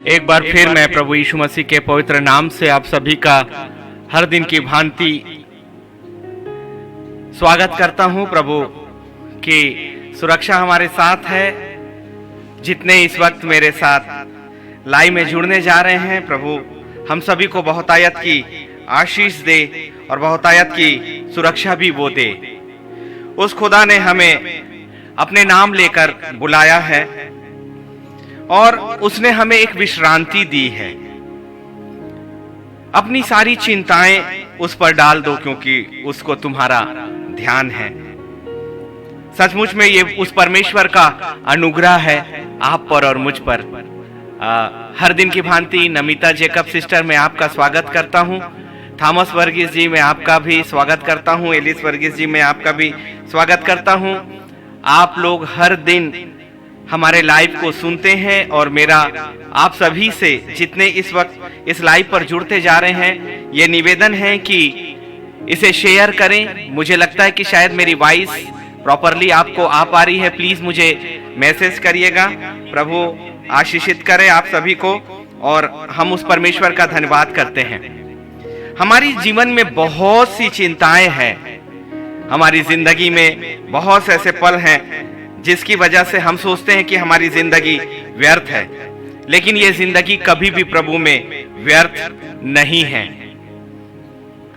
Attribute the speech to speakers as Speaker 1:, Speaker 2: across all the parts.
Speaker 1: एक बार फिर मैं प्रभु यीशु मसीह के पवित्र नाम से आप सभी का हर दिन की भांति स्वागत करता हूं। प्रभु की सुरक्षा हमारे साथ है। जितने इस वक्त मेरे साथ लाइव में जुड़ने जा रहे हैं, प्रभु हम सभी को बहुतायत की आशीष दे और बहुतायत की सुरक्षा भी वो दे। उस खुदा ने हमें अपने नाम लेकर बुलाया है और उसने हमें एक विश्रांति दी है। अपनी सारी चिंताएं उस पर डाल दो, क्योंकि उसको तुम्हारा ध्यान है। सचमुच में ये उस परमेश्वर का अनुग्रह है आप पर और मुझ पर। हर दिन की भांति नमिता जेकब सिस्टर, मैं आपका स्वागत करता हूं। थॉमस वर्गीस जी, मैं आपका भी स्वागत करता हूं। एलिस वर्गीस जी, मैं आपका भी स्वागत करता हूं। आप लोग हर दिन हमारे लाइव को सुनते हैं और मेरा आप सभी से, जितने इस वक्त इस लाइव पर जुड़ते जा रहे हैं, ये निवेदन है कि इसे शेयर करें। मुझे लगता है कि शायद मेरी वॉइस प्रॉपरली आपको आ पा रही है। प्लीज मुझे मैसेज करिएगा। प्रभु आशीषित करे आप सभी को और हम उस परमेश्वर का धन्यवाद करते हैं। हमारी जीवन में बहुत सी चिंताएं हैं। हमारी जिंदगी में बहुत से ऐसे पल हैं जिसकी वजह से हम सोचते हैं कि हमारी जिंदगी व्यर्थ है, लेकिन ये जिंदगी कभी भी प्रभु में व्यर्थ नहीं है।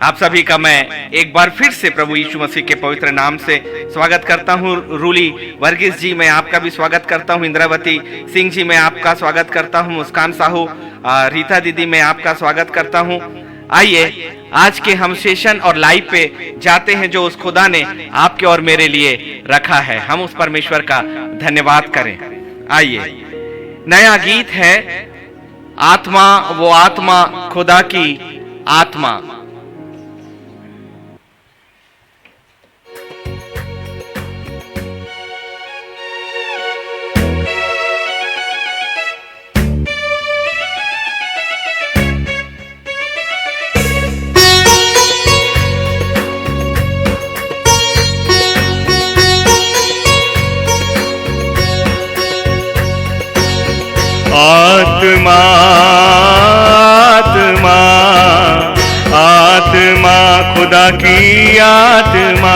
Speaker 1: आप सभी का मैं एक बार फिर से प्रभु यीशु मसीह के पवित्र नाम से स्वागत करता हूं। रूली वर्गीस जी, मैं आपका भी स्वागत करता हूं। इंद्रावती सिंह जी, मैं आपका स्वागत करता हूं। मुस्कान साहू, रीता दीदी, मैं आपका स्वागत करता हूं। आइए आज के हम सेशन और लाइव पे जाते हैं जो उस खुदा ने आपके और मेरे लिए रखा है। हम उस परमेश्वर का धन्यवाद करें। आइए, नया गीत है आत्मा, वो आत्मा खुदा की आत्मा।
Speaker 2: आत्मा आत्मा आत्मा खुदा की आत्मा,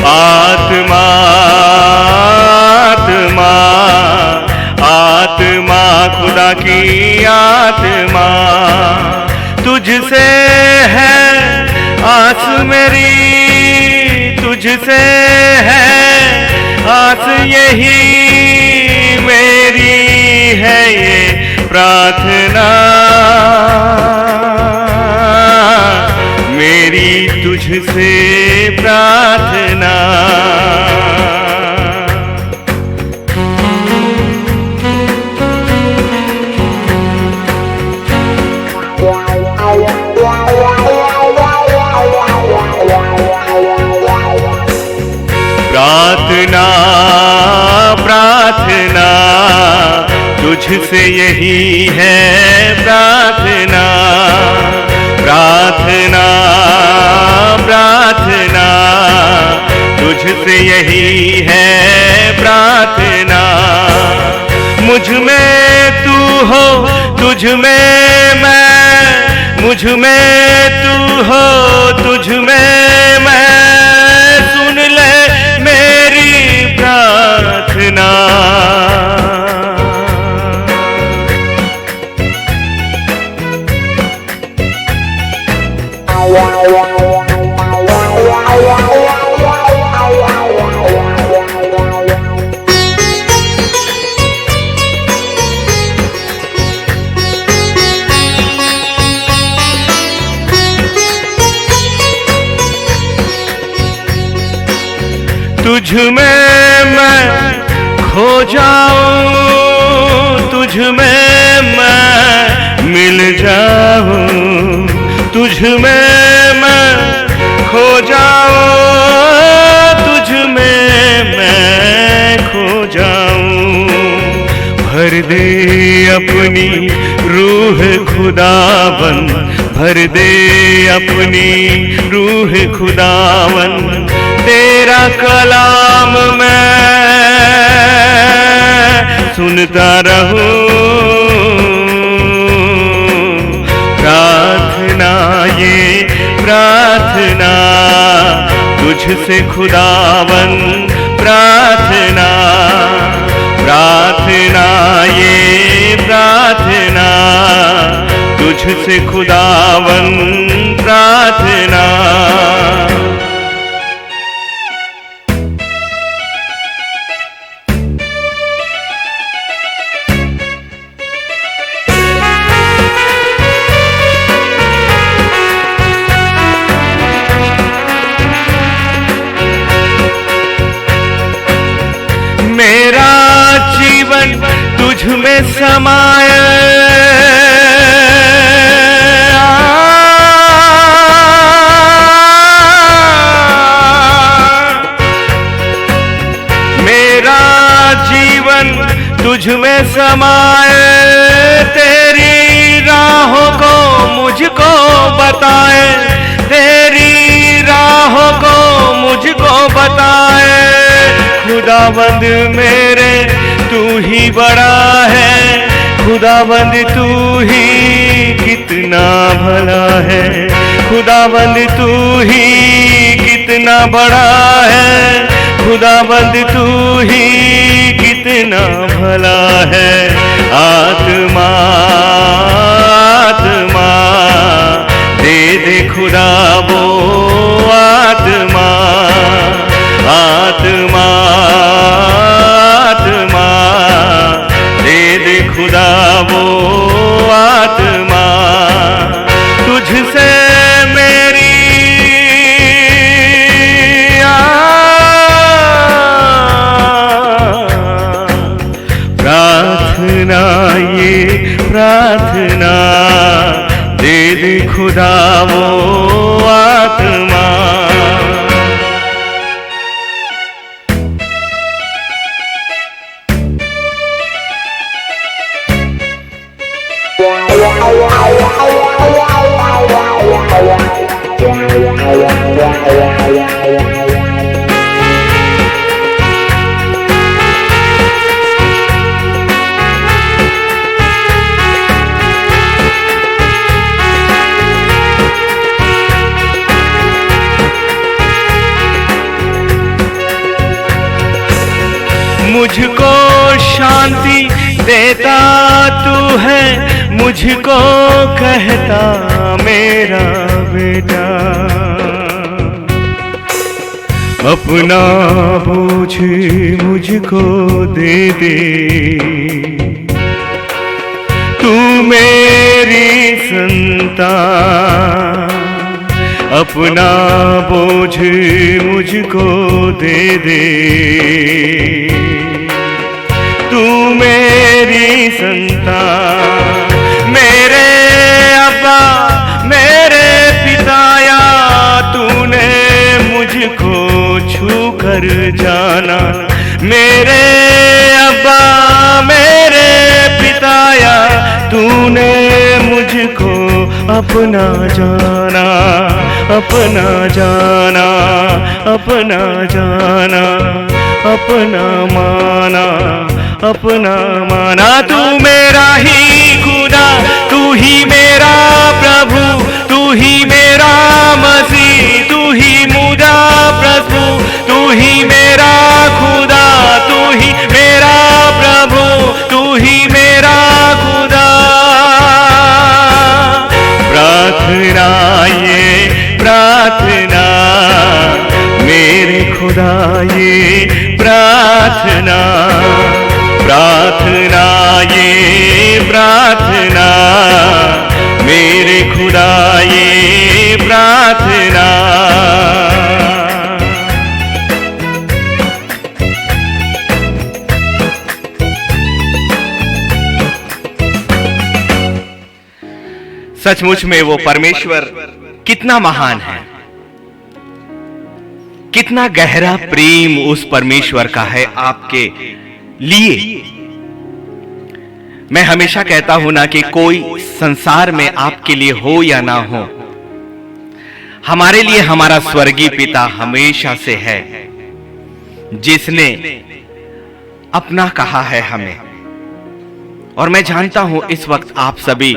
Speaker 2: आत्मा आत्मा आत्मा खुदा की आत्मा। तुझसे है आस मेरी, तुझसे है आस, यही मेरी है ये प्रार्थना, मेरी तुझसे प्रार्थना। प्रार्थना प्रार्थना तुझसे यही है प्रार्थना, प्रार्थना प्रार्थना तुझसे यही है प्रार्थना। मुझ में तू हो, तुझ में मैं, मुझ में तू हो, तुझ में मैं, सुन ले मेरी प्रार्थना। तुझ में मैं खो जाऊं, तुझ में मैं मिल जाऊं, तुझ में मैं खो जाऊं, तुझ में मैं खो जाऊं। भर दे अपनी रूह खुदावन, भर दे अपनी रूह खुदावन, तेरा कलाम मैं ढूंढता रहूं। प्रार्थना ये प्रार्थना तुझसे खुदावन, प्रार्थना प्रार्थना ये प्रार्थना तुझसे खुदावन, प्रार्थना। मेरा जीवन तुझ में समाया, मेरा जीवन तुझ में समाए, तेरी राहों को मुझको बताए, तेरी राहों को मुझको बताए। खुदावंद मेरे तू ही बड़ा है, खुदावंद तू ही कितना भला है, खुदावंद तू ही कितना बड़ा है, खुदावंद तू ही कितना भला है। आत्मा आत्मा दे दे खुदा वो आत्मा, आत्मा आत्मा दे दे खुदा वो आत्मा। तुझसे मेरी प्रार्थना ये प्रार्थना दे दे खुदा वो आत्मा। मुझको शांति देता तू है, मुझको कहता मेरा बेटा, अपना बोझ मुझको दे दे। तू मेरी संतान, अपना बोझ मुझको दे दे। तू मेरी संतान, मेरे अब्बा मेरे पिताया, तूने मुझको छू कर जाना। मेरे अब्बा मेरे पिताया, तूने मुझको अपना जाना, अपना जाना, अपना जाना, अपना माना, अपना माना। तू मेरा ही खुदा, तू ही मेरा प्रभु, तू ही मेरा मसीह, तू ही मुझा प्रभु, तू ही मेरा खुदा, तू ही मेरा प्रभु, तू ही मेरा खुदा। प्रार्थना ये प्रार्थना मेरे खुदा ये प्रार्थना, प्रार्थना ये प्रार्थना मेरे खुदा ये प्रार्थना।
Speaker 1: सचमुच में वो परमेश्वर कितना महान है, कितना गहरा प्रेम उस परमेश्वर का है आपके लिए। मैं हमेशा कहता हूं ना कि कोई संसार में आपके लिए हो या ना हो, हमारे लिए हमारा स्वर्गीय पिता हमेशा से है, जिसने अपना कहा है हमें। और मैं जानता हूं इस वक्त आप सभी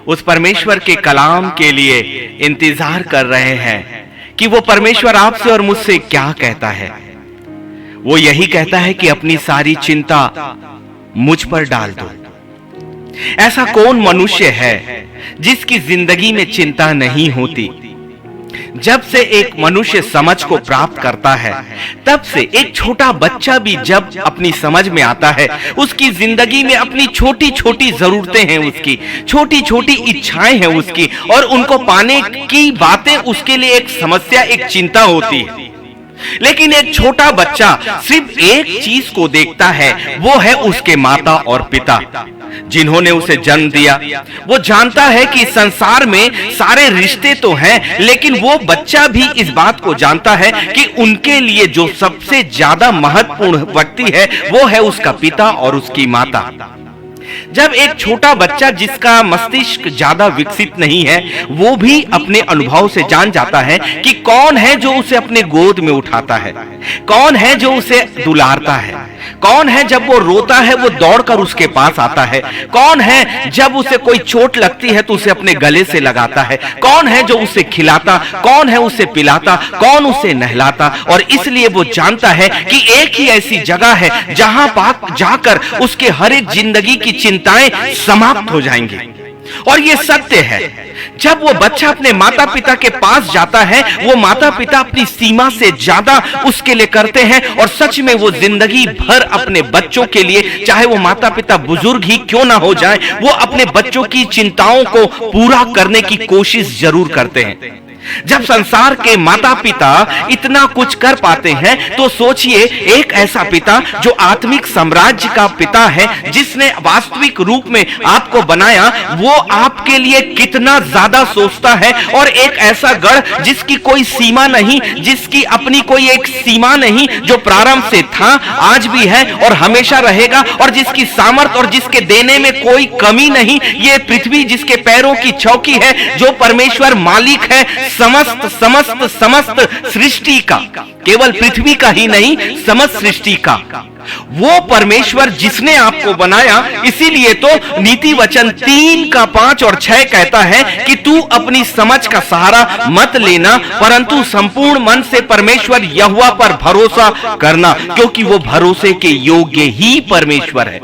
Speaker 1: उस परमेश्वर के कलाम के लिए इंतजार कर रहे हैं कि वो परमेश्वर आपसे और मुझसे क्या कहता है। वो यही कहता है कि अपनी सारी चिंता मुझ पर डाल दो। ऐसा कौन मनुष्य है जिसकी जिंदगी में चिंता नहीं होती? जब से एक मनुष्य समझ को प्राप्त करता है, तब से एक छोटा बच्चा भी जब अपनी समझ में आता है, उसकी जिंदगी में अपनी छोटी छोटी जरूरतें हैं, उसकी छोटी छोटी इच्छाएं हैं उसकी, और उनको पाने की बातें उसके लिए एक समस्या, एक चिंता होती है। लेकिन एक छोटा बच्चा सिर्फ एक चीज को देखता है, वो है उसके माता और पिता जिन्होंने उसे जन्म दिया। वो जानता है कि संसार में सारे रिश्ते तो हैं, लेकिन वो बच्चा भी इस बात को जानता है कि उनके लिए जो सबसे ज्यादा महत्वपूर्ण व्यक्ति है वो है उसका पिता और उसकी माता। जब एक छोटा बच्चा जिसका मस्तिष्क ज्यादा विकसित नहीं है, वो भी अपने अनुभव से जान जाता है कि कौन है जो उसे अपने गोद में उठाता है, कौन है जो उसे दुलारता है, कौन है जब वो रोता है वो दौड़कर उसके पास आता है, कौन है जब उसे कोई चोट लगती है तो उसे अपने गले से लगाता है, कौन है जो उसे खिलाता, कौन है उसे पिलाता, कौन उसे नहलाता। और इसलिए वो जानता है कि एक ही ऐसी जगह है जहां पाक जाकर उसके हर एक जिंदगी की चिंताएं समाप्त हो जाएंगी। और ये सत्य है, जब वो बच्चा अपने माता पिता के पास जाता है, वो माता पिता अपनी सीमा से ज्यादा उसके लिए करते हैं, और सच में वो जिंदगी भर अपने बच्चों के लिए, चाहे वो माता पिता बुजुर्ग ही क्यों ना हो जाए, वो अपने बच्चों की चिंताओं को पूरा करने की कोशिश जरूर करते हैं। जब संसार के माता पिता इतना कुछ कर पाते हैं, तो सोचिए एक ऐसा पिता जो आत्मिक साम्राज्य का पिता है, जिसने वास्तविक रूप में आपको बनाया, वो आपके लिए कितना ज्यादा सोचता है। और एक ऐसा गढ़ जिसकी कोई सीमा नहीं, जिसकी अपनी कोई एक सीमा नहीं, जो प्रारंभ से था, आज भी है और हमेशा रहेगा, और जिसकी सामर्थ और जिसके देने में कोई कमी नहीं। ये पृथ्वी जिसके पैरों की चौकी है, जो परमेश्वर मालिक है समस्त समस्त समस्त सृष्टि का, केवल पृथ्वी का ही नहीं, समस्त सृष्टि का, वो परमेश्वर जिसने आपको बनाया। इसीलिए तो नीति वचन 3:5 और 6 कहता है कि तू अपनी समझ का सहारा मत लेना, परंतु संपूर्ण मन से परमेश्वर यहोवा पर भरोसा करना, क्योंकि वो भरोसे के योग्य ही परमेश्वर है।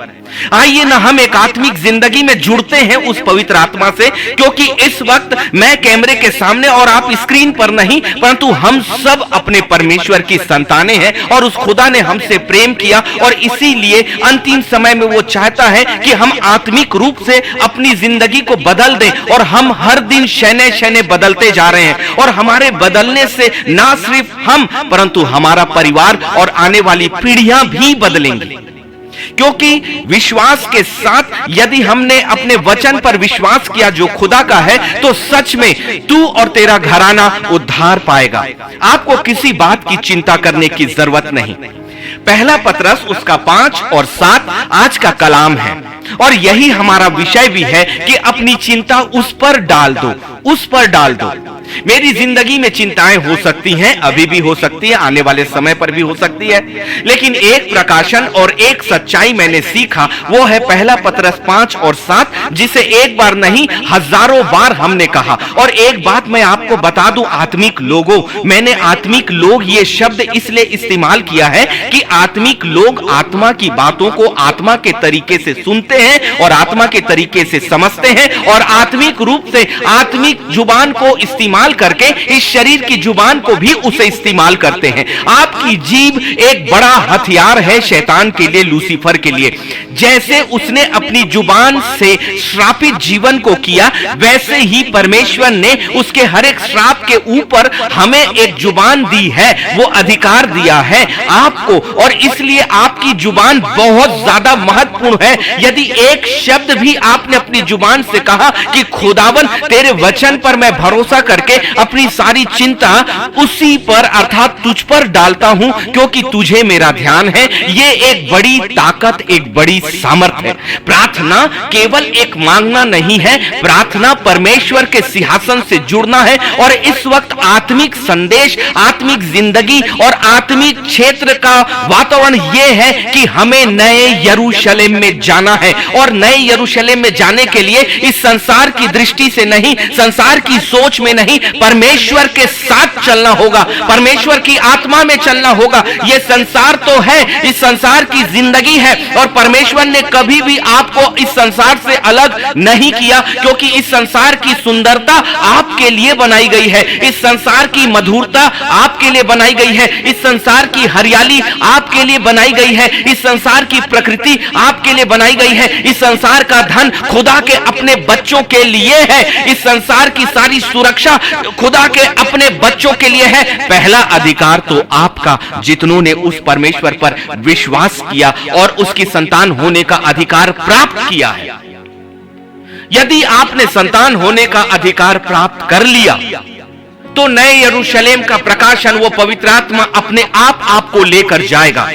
Speaker 1: आइए ना हम एक आत्मिक जिंदगी में जुड़ते हैं उस पवित्र आत्मा से, क्योंकि इस वक्त मैं कैमरे के सामने और आप स्क्रीन पर नहीं, परंतु हम सब अपने परमेश्वर की संतानें हैं, और उस खुदा ने हमसे प्रेम किया, और इसीलिए अंतिम समय में वो चाहता है कि हम आत्मिक रूप से अपनी जिंदगी को बदल दें। और हम हर दिन शैने शैने बदलते जा रहे हैं, और हमारे बदलने से ना सिर्फ हम, परंतु हमारा परिवार और आने वाली पीढ़ियां भी बदलेंगी। क्योंकि विश्वास के साथ यदि हमने अपने वचन पर विश्वास किया जो खुदा का है, तो सच में तू और तेरा घराना उद्धार पाएगा। आपको किसी बात की चिंता करने की जरूरत नहीं। पहला पतरस उसका 5 और 7 आज का कलाम है, और यही हमारा विषय भी है कि अपनी चिंता उस पर डाल दो, उस पर डाल दो। मेरी जिंदगी में चिंताएं हो सकती हैं, अभी भी हो सकती है, आने वाले समय पर भी हो सकती है, लेकिन एक प्रकाशन और एक सच्चाई मैंने सीखा, वो है पहला पतरस 5 और 7, जिसे एक बार नहीं हजारों बार हमने कहा। और एक बात मैं आपको बता दूं आत्मिक लोगों, मैंने आत्मिक लोग ये शब्द इसलिए इस्तेमाल किया है कि आत्मिक लोग आत्मा की बातों को आत्मा के तरीके से सुनते हैं और आत्मा के तरीके से समझते हैं, और आत्मिक रूप से आत्मिक जुबान को इस्तेमाल करके इस शरीर की जुबान को भी उसे इस्तेमाल करते हैं। आपकी जीभ एक बड़ा हथियार है शैतान के लिए, लूसीफर के लिए। जैसे उसने अपनी जुबान से श्रापित जीवन को किया, वैसे ही परमेश्वर ने उसके हर एक श्राप के ऊपर हमें एक जुबान दी है, वो अधिकार दिया है आपको, और इसलिए आपकी जुबान बहुत ज्यादा महत्वपूर्ण है। यदि एक शब्द भी आपने अपनी जुबान से कहा कि खुदावन तेरे वचन पर मैं भरोसा करके करके अपनी सारी चिंता उसी पर अर्थात तुझ पर डालता हूं, क्योंकि तुझे मेरा ध्यान है। ये एक बड़ी ताकत, एक बड़ी सामर्थ्य है। प्रार्थना केवल एक मांगना नहीं है, प्रार्थना परमेश्वर के सिंहासन से जुड़ना है। और इस वक्त आत्मिक संदेश, आत्मिक जिंदगी और आत्मिक क्षेत्र का वातावरण यह है कि हमें नए यरूशलेम में जाना है। और नए यरूशलेम में जाने के लिए इस संसार की दृष्टि से नहीं, संसार की सोच में नहीं, परमेश्वर के साथ चलना होगा, परमेश्वर की आत्मा में चलना होगा। यह संसार तो है, इस संसार की जिंदगी है, और परमेश्वर ने कभी भी आपको इस संसार से अलग नहीं किया, क्योंकि इस संसार की सुंदरता आपके लिए बनाई गई है, इस संसार की मधुरता आपके लिए बनाई गई है, इस संसार की हरियाली आपके लिए बनाई गई है, इस संसार की प्रकृति आपके लिए बनाई गई है, इस संसार का धन खुदा के अपने बच्चों के लिए है, इस संसार की सारी सुरक्षा खुदा के अपने बच्चों के लिए है। पहला अधिकार तो आपका, जितनों ने उस परमेश्वर पर विश्वास किया और उसकी संतान होने का अधिकार प्राप्त किया है। यदि आपने संतान होने का अधिकार प्राप्त कर लिया तो नए यरूशलेम का प्रकाशन वो पवित्र आत्मा अपने आप आपको लेकर जाएगा।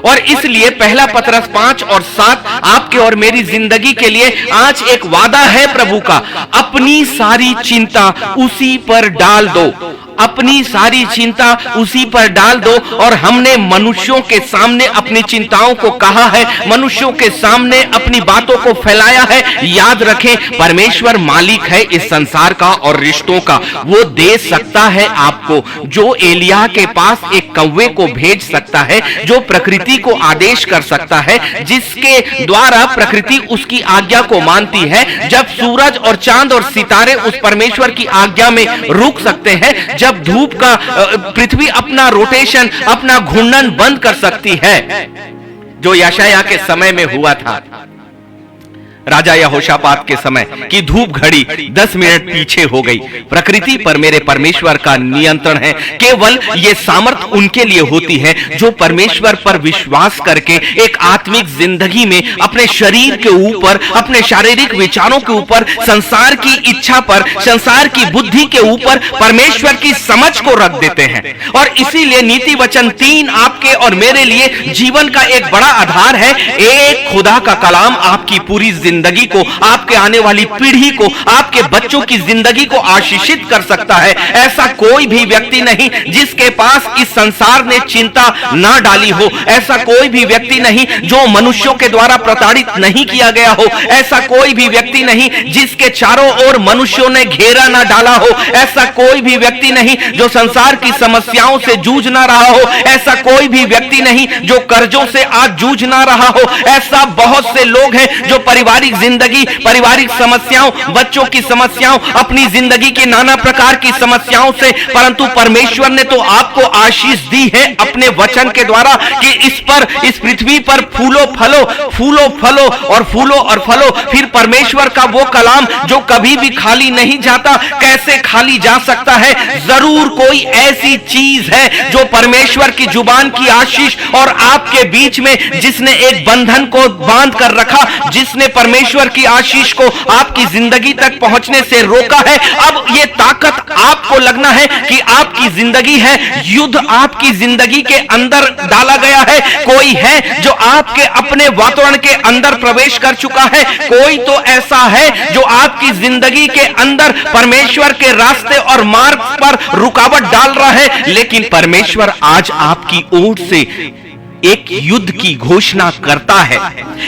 Speaker 1: और इसलिए पहला पतरस 5 और 7 आपके और मेरी जिंदगी के लिए आज एक वादा है प्रभु का, अपनी सारी चिंता उसी पर डाल दो, अपनी सारी चिंता उसी पर डाल दो। और हमने मनुष्यों के सामने अपनी चिंताओं को कहा है, मनुष्यों के सामने अपनी बातों को फैलाया है। याद रखें, परमेश्वर मालिक है इस संसार का और रिश्तों का। वो दे सकता है आपको, जो एलिया के पास एक कौवे को भेज सकता है, जो प्रकृति को आदेश कर सकता है, जिसके द्वारा प्रकृति उसकी आज्ञा को मानती है। जब सूरज और चांद और सितारे उस परमेश्वर की आज्ञा में रुक सकते हैं, जब धूप का पृथ्वी अपना रोटेशन, अपना घूर्णन बंद कर सकती है, जो यशायाह के समय में हुआ था, राजा यहोशापात के समय की धूप घड़ी 10 मिनट पीछे हो गई। प्रकृति पर मेरे परमेश्वर का नियंत्रण है। केवल ये सामर्थ उनके लिए होती है जो परमेश्वर पर विश्वास करके एक आत्मिक जिंदगी में अपने शरीर के ऊपर, अपने शारीरिक विचारों के ऊपर, संसार की इच्छा पर, संसार की बुद्धि के ऊपर परमेश्वर की समझ को रख देते हैं। और इसीलिए नीति वचन 3 आपके और मेरे लिए जीवन का एक बड़ा आधार है। एक खुदा का कलाम आपकी पूरी जिंदगी को, आपके आने वाली पीढ़ी को, आपके बच्चों की जिंदगी को आशीषित कर सकता है। ऐसा कोई भी व्यक्ति नहीं जिसके पास इस संसार ने चिंता ना डाली हो, ऐसा कोई भी व्यक्ति नहीं जो मनुष्यों के द्वारा प्रताड़ित नहीं किया गया हो, ऐसा कोई भी व्यक्ति नहीं जिसके चारों ओर मनुष्यों ने घेरा ना डाला हो, ऐसा कोई भी व्यक्ति नहीं जो संसार की समस्याओं से जूझ ना रहा हो, ऐसा कोई भी व्यक्ति नहीं जो कर्जों से आज जूझ ना रहा हो। ऐसा बहुत से लोग हैं जो पारिवारिक जिंदगी, पारिवारिक समस्याओं, बच्चों की समस्याओं, अपनी जिंदगी के नाना प्रकार की समस्याओं से, परंतु परमेश्वर ने तो आपको आशीष दी है अपने वचन के द्वारा कि इस पर, इस पृथ्वी पर फूलो फलो, फूलो फलो और फूलो और फलो। फिर परमेश्वर का वो कलाम जो कभी भी खाली नहीं जाता, कैसे खाली जा सकता है? जरूर कोई ऐसी चीज है जो परमेश्वर की जुबान की आशीष और आपके बीच में, जिसने एक बंधन को बांध कर रखा, जिसने परमेश्वर की आशीष को आपकी जिंदगी तक पहुंचने से रोका है। अब ये ताकत आपको लगना है कि आपकी जिंदगी है, युद्ध आपकी जिंदगी के अंदर डाला गया है। कोई है जो आपके अपने वातावरण के अंदर प्रवेश कर चुका है, कोई तो ऐसा है जो आपकी जिंदगी के अंदर परमेश्वर के रास्ते और मार्ग पर रुकावट डाल रहा है। लेकिन परमेश्वर आज आपकी ओर से एक युद्ध की घोषणा करता है,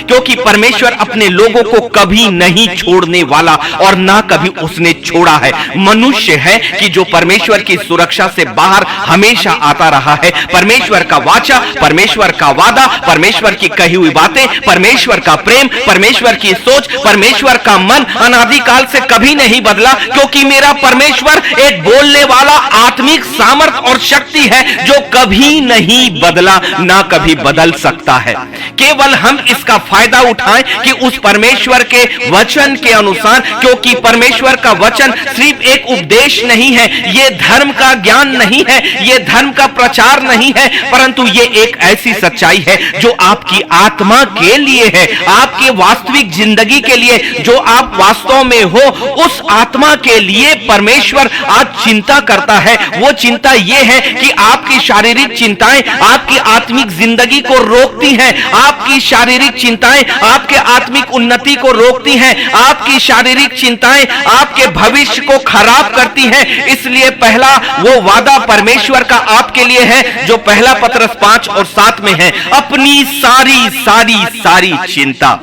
Speaker 1: क्योंकि परमेश्वर अपने लोगों को कभी नहीं छोड़ने वाला और ना कभी उसने छोड़ा है। मनुष्य है कि जो परमेश्वर की सुरक्षा से बाहर हमेशा आता रहा है। परमेश्वर का वाचा, परमेश्वर का वादा, परमेश्वर की कही हुई बातें, परमेश्वर का प्रेम, परमेश्वर की सोच, परमेश्वर का मन अनादिकाल से कभी नहीं बदला, क्योंकि मेरा परमेश्वर एक बोलने वाला आत्मिक सामर्थ और शक्ति है जो कभी नहीं बदला, ना कभी कभी बदल सकता है। केवल हम इसका फायदा उठाएं कि उस परमेश्वर के वचन के अनुसार, क्योंकि परमेश्वर का वचन सिर्फ एक उपदेश नहीं है, ये धर्म का ज्ञान नहीं है, ये धर्म का प्रचार नहीं है, परंतु ये एक ऐसी सच्चाई है जो आपकी आत्मा के लिए है, आपके वास्तविक जिंदगी के लिए, जो आप वास्तव में हो उस आत्मा के लिए परमेश्वर आज चिंता करता है। वो चिंता ये है कि आपकी शारीरिक चिंताएं आपकी आत्मिक जिंदगी को रोकती हैं, आपकी शारीरिक चिंताएं आपके आत्मिक उन्नति को रोकती हैं, आपकी शारीरिक चिंताएं आपके भविष्य को खराब करती हैं। इसलिए पहला वो वादा परमेश्वर का आपके लिए है जो पहला पतरस 5 और 7 में है, अपनी सारी सारी सारी चिंता।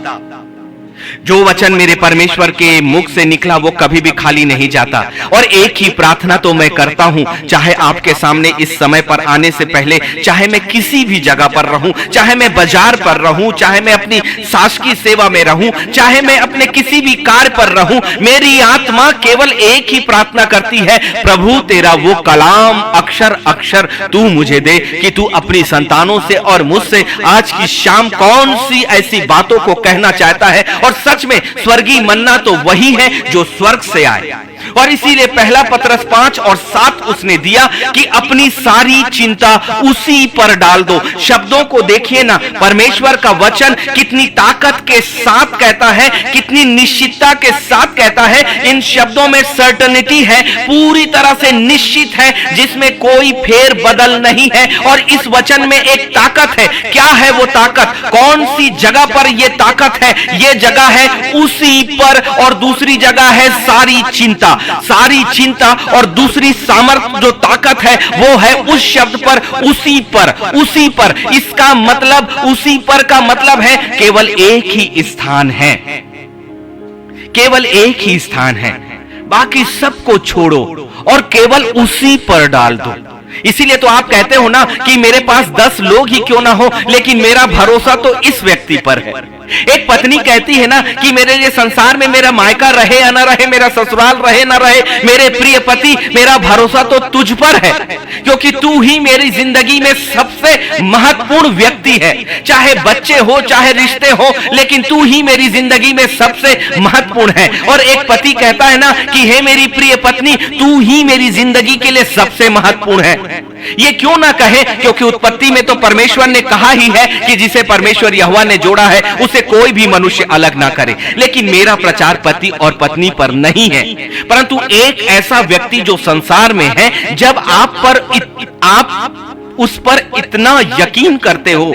Speaker 1: जो वचन मेरे परमेश्वर के मुख से निकला वो कभी भी खाली नहीं जाता। और एक ही प्रार्थना तो मैं करता हूं, चाहे आपके सामने इस समय पर आने से पहले, चाहे मैं किसी भी जगह पर रहूं, चाहे मैं बाजार पर रहूं, चाहे मैं अपनी शासकीय सेवा में रहूं, चाहे मैं अपने किसी भी कार्य पर रहूं, मेरी आत्मा केवल एक ही प्रार्थना करती है, प्रभु तेरा वो कलाम अक्षर अक्षर तू मुझे दे कि तू अपनी संतानों से और मुझसे आज की शाम कौन सी ऐसी बातों को कहना चाहता है। और सच में स्वर्गीय मन्ना तो वही है जो स्वर्ग से आए। और इसीलिए पहला पतरस 5 और 7 उसने दिया कि अपनी सारी चिंता उसी पर डाल दो। शब्दों को देखिए ना, परमेश्वर का वचन कितनी ताकत के साथ कहता है, कितनी निश्चितता के साथ कहता है। इन शब्दों में सर्टेनिटी है, पूरी तरह से निश्चित है, जिसमें कोई फेर बदल नहीं है। और इस वचन में एक ताकत है। क्या है वो ताकत? कौन सी जगह पर यह ताकत है? यह जगह है उसी पर, और दूसरी जगह है सारी चिंता। सारी चिंता और दूसरी सामर्थ्य जो ताकत है वो है उस शब्द पर, उसी पर, उसी पर। इसका मतलब, उसी पर का मतलब है केवल एक ही स्थान है, केवल एक ही स्थान है, बाकी सबको छोड़ो और केवल उसी पर डाल दो। इसीलिए तो आप कहते हो ना कि मेरे पास 10 लोग ही क्यों ना हो, लेकिन मेरा भरोसा तो इस व्यक्ति पर है। एक पत्नी कहती है ना कि मेरे लिए संसार में मेरा मायका रहे या ना रहे, मेरा ससुराल रहे ना रहे, मेरे प्रिय पति, मेरा भरोसा तो तुझ पर है, क्योंकि तू ही मेरी जिंदगी में सबसे महत्वपूर्ण व्यक्ति है। चाहे बच्चे हो, चाहे रिश्ते हो, लेकिन तू ही मेरी जिंदगी में सबसे महत्वपूर्ण है। और एक पति कहता है ना कि हे मेरी प्रिय पत्नी, तू ही मेरी जिंदगी के लिए सबसे महत्वपूर्ण है। ये क्यों ना कहे? क्योंकि उत्पत्ति में तो परमेश्वर ने कहा ही है कि जिसे परमेश्वर यहोवा ने जोड़ा है उसे कोई भी मनुष्य अलग ना करे। लेकिन मेरा प्रचार पति और पत्नी पर नहीं है, परंतु एक ऐसा व्यक्ति जो संसार में है, जब आप उस पर इतना यकीन करते हो,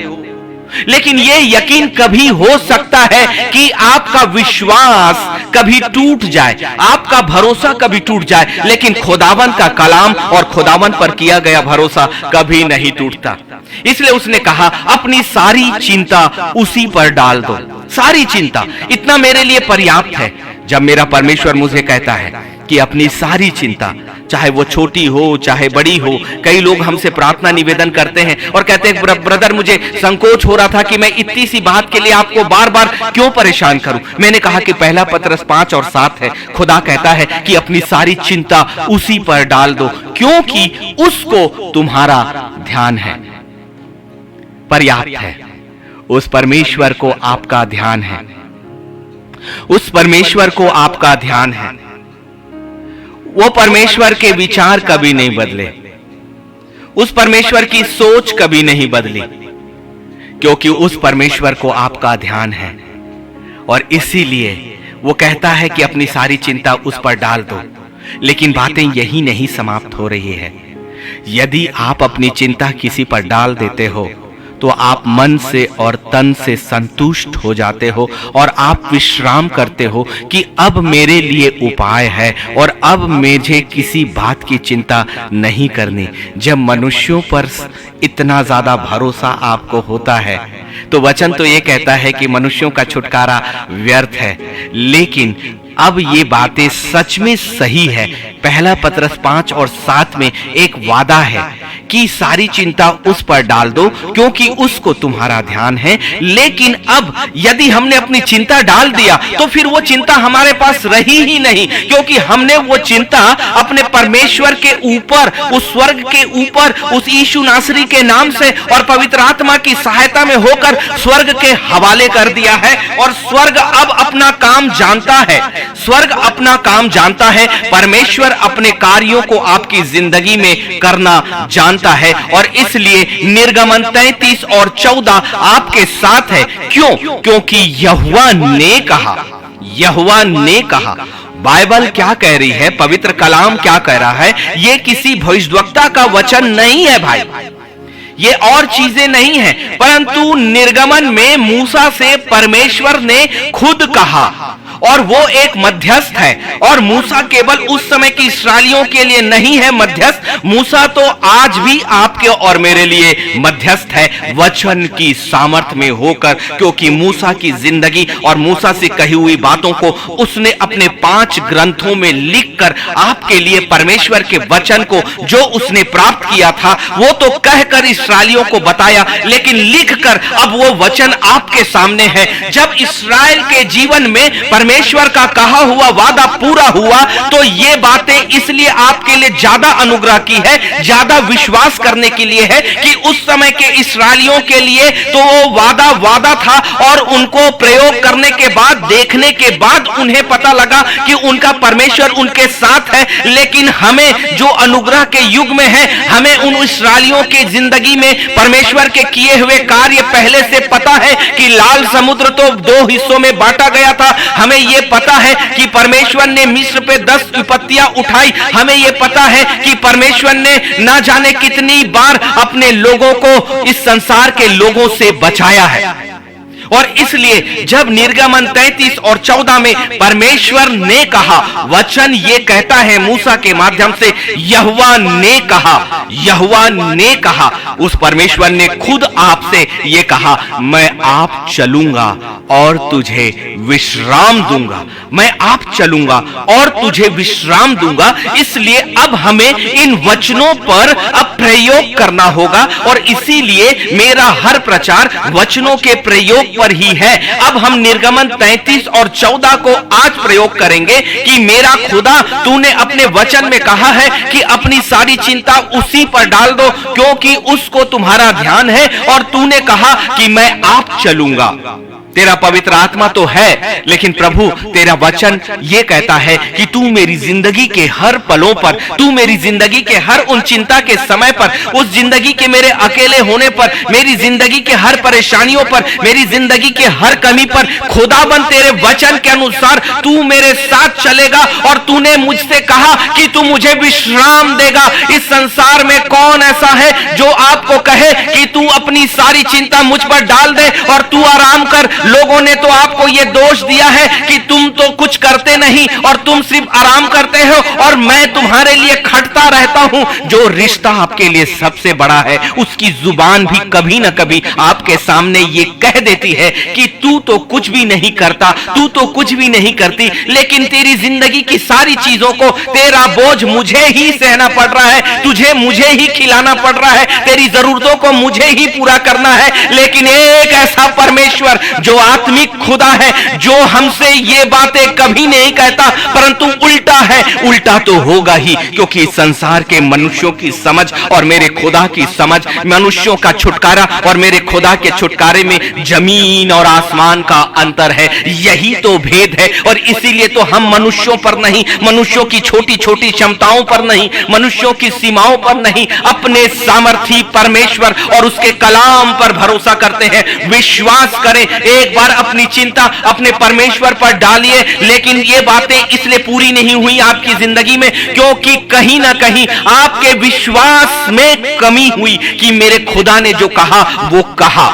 Speaker 1: लेकिन यह यकीन कभी हो सकता है कि आपका विश्वास कभी टूट जाए, आपका भरोसा कभी टूट जाए, लेकिन खुदावन का कलाम और खुदावन पर किया गया भरोसा कभी नहीं टूटता। इसलिए उसने कहा अपनी सारी चिंता उसी पर डाल दो। सारी चिंता, इतना मेरे लिए पर्याप्त है। जब मेरा परमेश्वर मुझे कहता है कि अपनी सारी चिंता, चाहे वो छोटी हो चाहे बड़ी हो। कई लोग हमसे प्रार्थना निवेदन करते हैं और कहते हैं ब्रदर मुझे संकोच हो रहा था कि मैं इतनी सी बात के लिए आपको बार बार क्यों परेशान करूं। मैंने कहा कि पहला पतरस 5 और 7 है। खुदा कहता है कि अपनी सारी चिंता उसी पर डाल दो, क्योंकि उसको तुम्हारा ध्यान है। पर्याप्त है। उस परमेश्वर को आपका ध्यान है, उस परमेश्वर को आपका ध्यान है। वो परमेश्वर के विचार कभी नहीं बदले, उस परमेश्वर की सोच कभी नहीं बदली, क्योंकि उस परमेश्वर को आपका ध्यान है। और इसीलिए वो कहता है कि अपनी सारी चिंता उस पर डाल दो। लेकिन बातें यही नहीं समाप्त हो रही है। यदि आप अपनी चिंता किसी पर डाल देते हो तो आप मन से और तन से संतुष्ट हो जाते हो और आप विश्राम करते हो कि अब मेरे लिए उपाय है और अब मुझे किसी बात की चिंता नहीं करनी। जब मनुष्यों पर इतना ज्यादा भरोसा आपको होता है तो वचन तो ये कहता है कि मनुष्यों का छुटकारा व्यर्थ है। लेकिन अब ये बातें सच में सही है। पहला पतरस 5 और 7 में एक वादा है कि सारी चिंता उस पर डाल दो क्योंकि उसको तुम्हारा ध्यान है। लेकिन अब यदि हमने अपनी चिंता डाल दिया तो फिर वो चिंता हमारे पास रही ही नहीं, क्योंकि हमने वो चिंता अपने परमेश्वर के ऊपर, उस स्वर्ग के ऊपर, उस यीशु नासरी के नाम से और पवित्र आत्मा की सहायता में होकर स्वर्ग के हवाले कर दिया है। और स्वर्ग अब अपना काम जानता है, स्वर्ग अपना काम जानता है। परमेश्वर अपने कार्यों को आपकी जिंदगी में करना जानता है और इसलिए निर्गमन 33 और 14 आपके साथ है। क्यों? क्योंकि यहोवा ने कहा, यहोवा ने कहा। बाइबल क्या कह रही है, पवित्र कलाम क्या कह रहा है? ये किसी भविष्यवक्ता का वचन नहीं है भाई, ये और चीजें नहीं है, परंतु निर्गमन में मूसा से परमेश्वर ने खुद कहा और वो एक मध्यस्थ है। और मूसा केवल उस समय के इस्राएलियों के लिए नहीं है मध्यस्थ, मूसा तो आज भी आपके और मेरे लिए मध्यस्थ है वचन की सामर्थ में होकर, क्योंकि मूसा की जिंदगी और मूसा से कही हुई बातों को उसने अपने 5 ग्रंथों में लिखकर आपके लिए परमेश्वर के वचन को जो उसने प्राप्त किया था वो तो कहकर इस्राएलियों को बताया, लेकिन लिखकर अब वो वचन आपके सामने है। जब इस्राएल के जीवन में परमेश्वर का कहा हुआ वादा पूरा हुआ तो ये बातें इसलिए आपके लिए ज्यादा अनुग्रह की है, ज्यादा विश्वास करने के लिए है कि उस समय के इस्राएलियों के लिए तो वो वादा था और उनको प्रयोग करने के बाद, देखने के बाद उन्हें पता लगा कि उनका परमेश्वर उनके साथ है। लेकिन हमें जो अनुग्रह के युग में है, हमें उन इस्राएलियों के जिंदगी में परमेश्वर के किए हुए कार्य पहले से पता है कि लाल समुद्र तो 2 हिस्सों में बांटा गया था, हमें ये पता है कि परमेश्वर ने मिस्र पे 10 विपत्तियां उठाई, हमें ये पता है कि परमेश्वर ने ना जाने कितनी बार अपने लोगों को इस संसार के लोगों से बचाया है। और इसलिए जब निर्गमन 33 और 14 में परमेश्वर ने कहा, वचन ये कहता है मूसा के माध्यम से, यहोवा ने कहा, यहोवा ने कहा, उस परमेश्वर ने खुद आपसे ये कहा, मैं आप चलूंगा और तुझे विश्राम दूंगा, मैं आप चलूंगा और तुझे विश्राम दूंगा। इसलिए अब हमें इन वचनों पर अब प्रयोग करना होगा और इसीलिए मेरा हर प्रचार वचनों के प्रयोग पर ही है। अब हम निर्गमन 33 और 14 को आज प्रयोग करेंगे कि मेरा खुदा, तूने अपने वचन में कहा है कि अपनी सारी चिंता उसी पर डाल दो क्योंकि उसको तुम्हारा ध्यान है, और तूने कहा कि मैं आप चलूंगा। तेरा पवित्र आत्मा तो है, लेकिन प्रभु तेरा वचन ये कहता है कि तू मेरी जिंदगी के हर पलों पर, तू मेरी जिंदगी के हर उन चिंता के समय पर, उस जिंदगी के मेरे अकेले होने पर, मेरी जिंदगी के हर परेशानियों पर, मेरी जिंदगी के हर कमी पर, खुदाबंद तेरे वचन के अनुसार तू मेरे साथ चलेगा। और तूने मुझसे कहा कि तू मुझे विश्राम देगा। इस संसार में कौन ऐसा है जो आपको कहे कि तू अपनी सारी चिंता मुझ पर डाल दे और तू आराम कर? लोगों ने तो आपको यह दोष दिया है कि तुम तो कुछ करते नहीं और तुम सिर्फ आराम करते हो और मैं तुम्हारे लिए खटता रहता हूं। जो रिश्ता आपके लिए सबसे बड़ा है, उसकी जुबान भी कभी ना कभी आपके सामने ये कह देती है कि तू तो कुछ भी नहीं करता, तू तो कुछ भी नहीं करती, लेकिन तेरी जिंदगी की सारी चीजों को, तेरा बोझ मुझे ही सहना पड़ रहा है, तुझे मुझे ही खिलाना पड़ रहा है, तेरी जरूरतों को मुझे ही पूरा करना है। लेकिन एक ऐसा परमेश्वर जो आत्मिक खुदा है, जो हमसे ये बातें कभी नहीं कहता, परंतु उल्टा है, उल्टा तो होगा ही, क्योंकि संसार के मनुष्यों की समझ और मेरे खुदा की समझ, मनुष्यों का छुटकारा और मेरे खुदा के छुटकारे में जमीन और आसमान का अंतर है। यही तो भेद है। और इसीलिए तो हम मनुष्यों पर नहीं, मनुष्यों की छोटी छोटी क्षमताओं पर नहीं, मनुष्यों की सीमाओं पर नहीं, अपने सामर्थी परमेश्वर और उसके कलाम पर भरोसा करते हैं। विश्वास करें, एक बार अपनी चिंता अपने परमेश्वर पर डालिए। लेकिन ये बातें इसलिए पूरी नहीं हुई आपकी जिंदगी में क्योंकि कहीं ना कहीं आपके विश्वास में कमी हुई कि मेरे खुदा ने जो कहा वो कहा।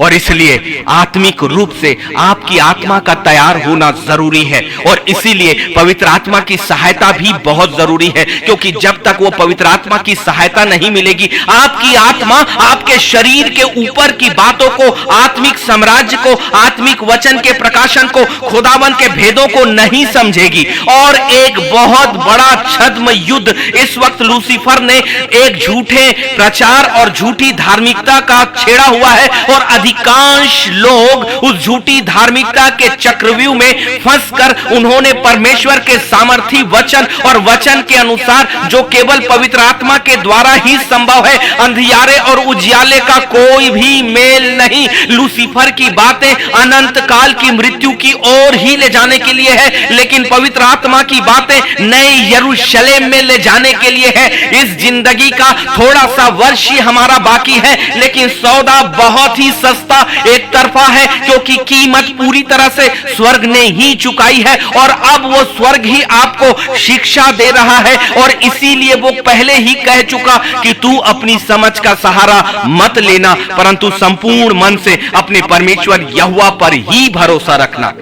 Speaker 1: और इसलिए आत्मिक रूप से आपकी आत्मा का तैयार होना जरूरी है, और इसीलिए पवित्र आत्मा की सहायता भी बहुत जरूरी है, क्योंकि जब तक वो पवित्र आत्मा की सहायता नहीं मिलेगी, आपकी आत्मा आपके शरीर के ऊपर की बातों को, आत्मिक साम्राज्य को, आत्मिक वचन के प्रकाशन को, खुदावन के भेदों को नहीं समझेगी। और एक बहुत बड़ा छद्म युद्ध इस वक्त लूसीफर ने एक झूठे प्रचार और झूठी धार्मिकता का छेड़ा हुआ है, और अधिकांश लोग उस झूठी धार्मिकता के चक्रव्यूह में फंसकर उन्होंने परमेश्वर के सामर्थी वचन और वचन के अनुसार, जो केवल पवित्र आत्मा के द्वारा ही संभव है, अंधियारे और उजियाले का कोई भी मेल नहीं। लूसीफर की बातें अनंत काल की मृत्यु की ओर ही ले जाने के लिए है, लेकिन पवित्र आत्मा की बातें नए यरूशलेम में ले जाने के लिए है। इस जिंदगी का थोड़ा सा वर्ष ही हमारा बाकी है, लेकिन सौदा बहुत ही सस्ता एक तरफा है, क्योंकि कीमत पूरी तरह से स्वर्ग ने ही चुकाई है, और अब वो स्वर्ग ही आपको शिक्षा दे रहा है। और इसीलिए वो पहले ही कह चुका कि तू अपनी समझ का सहारा मत लेना, परंतु संपूर्ण मन से अपने परमेश्वर यहोवा पर ही भरोसा रखना।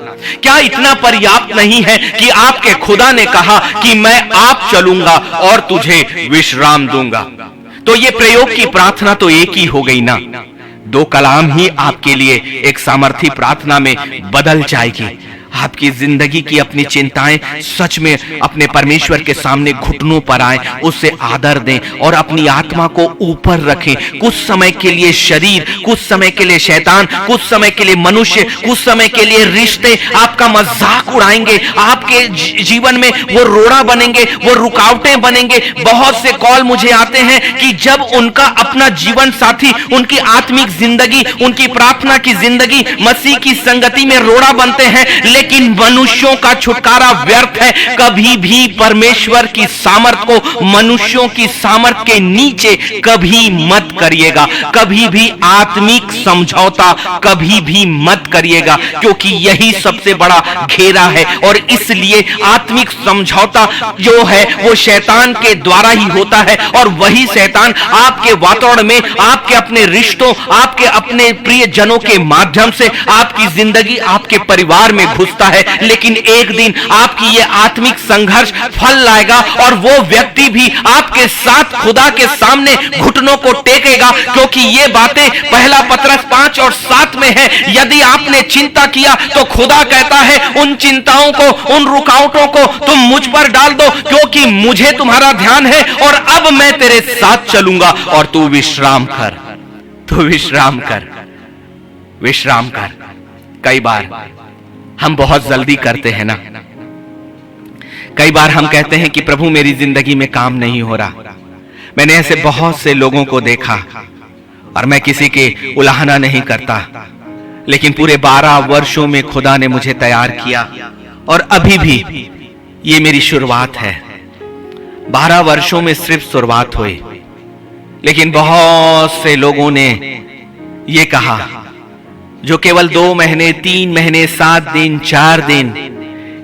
Speaker 1: क्या इतना पर्याप्त नहीं है कि आपके खुदा ने कहा कि मैं आप चलूंगा और तुझे विश्राम दूंगा? तो ये प्रयोग की प्रार्थना तो एक ही हो गई ना, दो कलाम ही आपके लिए एक सामर्थी प्रार्थना में बदल जाएगी। आपकी जिंदगी की अपनी चिंताएं सच में अपने परमेश्वर के सामने घुटनों पर आए, उससे आदर दें और अपनी आत्मा को ऊपर रखें। कुछ समय के लिए शरीर, कुछ समय के लिए शैतान, कुछ समय के लिए मनुष्य, कुछ समय के लिए रिश्ते आपका मजाक उड़ाएंगे, आपके जीवन में वो रोड़ा बनेंगे, वो रुकावटें बनेंगे। बहुत से कॉल मुझे आते हैं कि जब उनका अपना जीवन साथी, उनकी आत्मिक जिंदगी, उनकी प्रार्थना की जिंदगी मसीह की संगति में रोड़ा बनते हैं, लेकिन मनुष्यों का छुटकारा व्यर्थ है। कभी भी परमेश्वर की सामर्थ को मनुष्यों की सामर्थ के नीचे कभी मत करिएगा, कभी भी आत्मिक समझौता कभी भी मत करिएगा, क्योंकि यही सबसे बड़ा घेरा है। और इसलिए आत्मिक समझौता जो है वो शैतान के द्वारा ही होता है, और वही शैतान आपके वातावरण में, आपके अपने रिश्तों, आपके अपने प्रिय जनों के माध्यम से आपकी जिंदगी, आपके परिवार में घुसता है। लेकिन एक दिन आपकी ये आत्मिक संघर्ष फल लाएगा, और वो व्यक्ति भी आपके साथ खुदा के सामने घुटनों को टेकेगा, क्योंकि ये बातें पहला पत्रस 5 और 7 में है। यदि आपने चिंता किया तो खुदा कहता है उन चिंताओं को, उन रुकावटों को तुम मुझ पर डाल दो, क्योंकि मुझे तुम्हारा ध्यान है, और अब मैं तेरे साथ चलूंगा और तू विश्राम कर, तू विश्राम कर, विश्राम कर। कई बार हम बहुत जल्दी करते हैं ना, कई बार हम कहते हैं कि प्रभु मेरी जिंदगी में काम नहीं हो रहा। मैंने ऐसे बहुत से लोगों को देखा, और मैं किसी की उलाहना नहीं करता, लेकिन पूरे 12 वर्षों में खुदा ने मुझे तैयार किया, और अभी भी ये मेरी शुरुआत है। 12 वर्षों में सिर्फ शुरुआत हुई, लेकिन बहुत से लोगों ने ये कहा, जो केवल 2 महीने, 3 महीने, 7 दिन, 4 दिन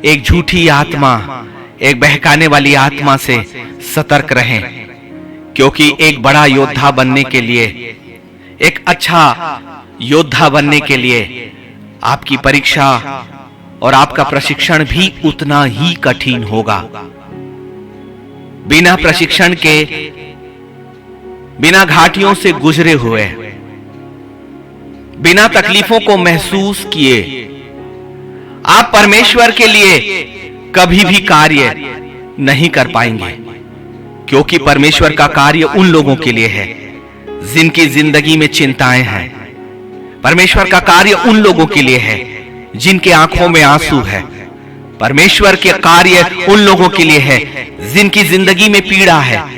Speaker 1: एक झूठी आत्मा, एक बहकाने वाली आत्मा से सतर्क रहें, क्योंकि एक बड़ा योद्धा बनने के लिए, एक अच्छा योद्धा बनने के लिए आपकी परीक्षा और आपका प्रशिक्षण भी उतना ही कठिन होगा। बिना प्रशिक्षण के, बिना घाटियों से गुजरे हुए, बिना तकलीफों को महसूस किए आप परमेश्वर के लिए कभी भी कार्य नहीं कर पाएंगे, क्योंकि परमेश्वर का कार्य उन लोगों के लिए है जिनकी जिंदगी में चिंताएं हैं। परमेश्वर का कार्य उन लोगों के लिए है जिनके आंखों में आंसू है। परमेश्वर के कार्य उन लोगों के लिए है जिनकी जिंदगी में पीड़ा है।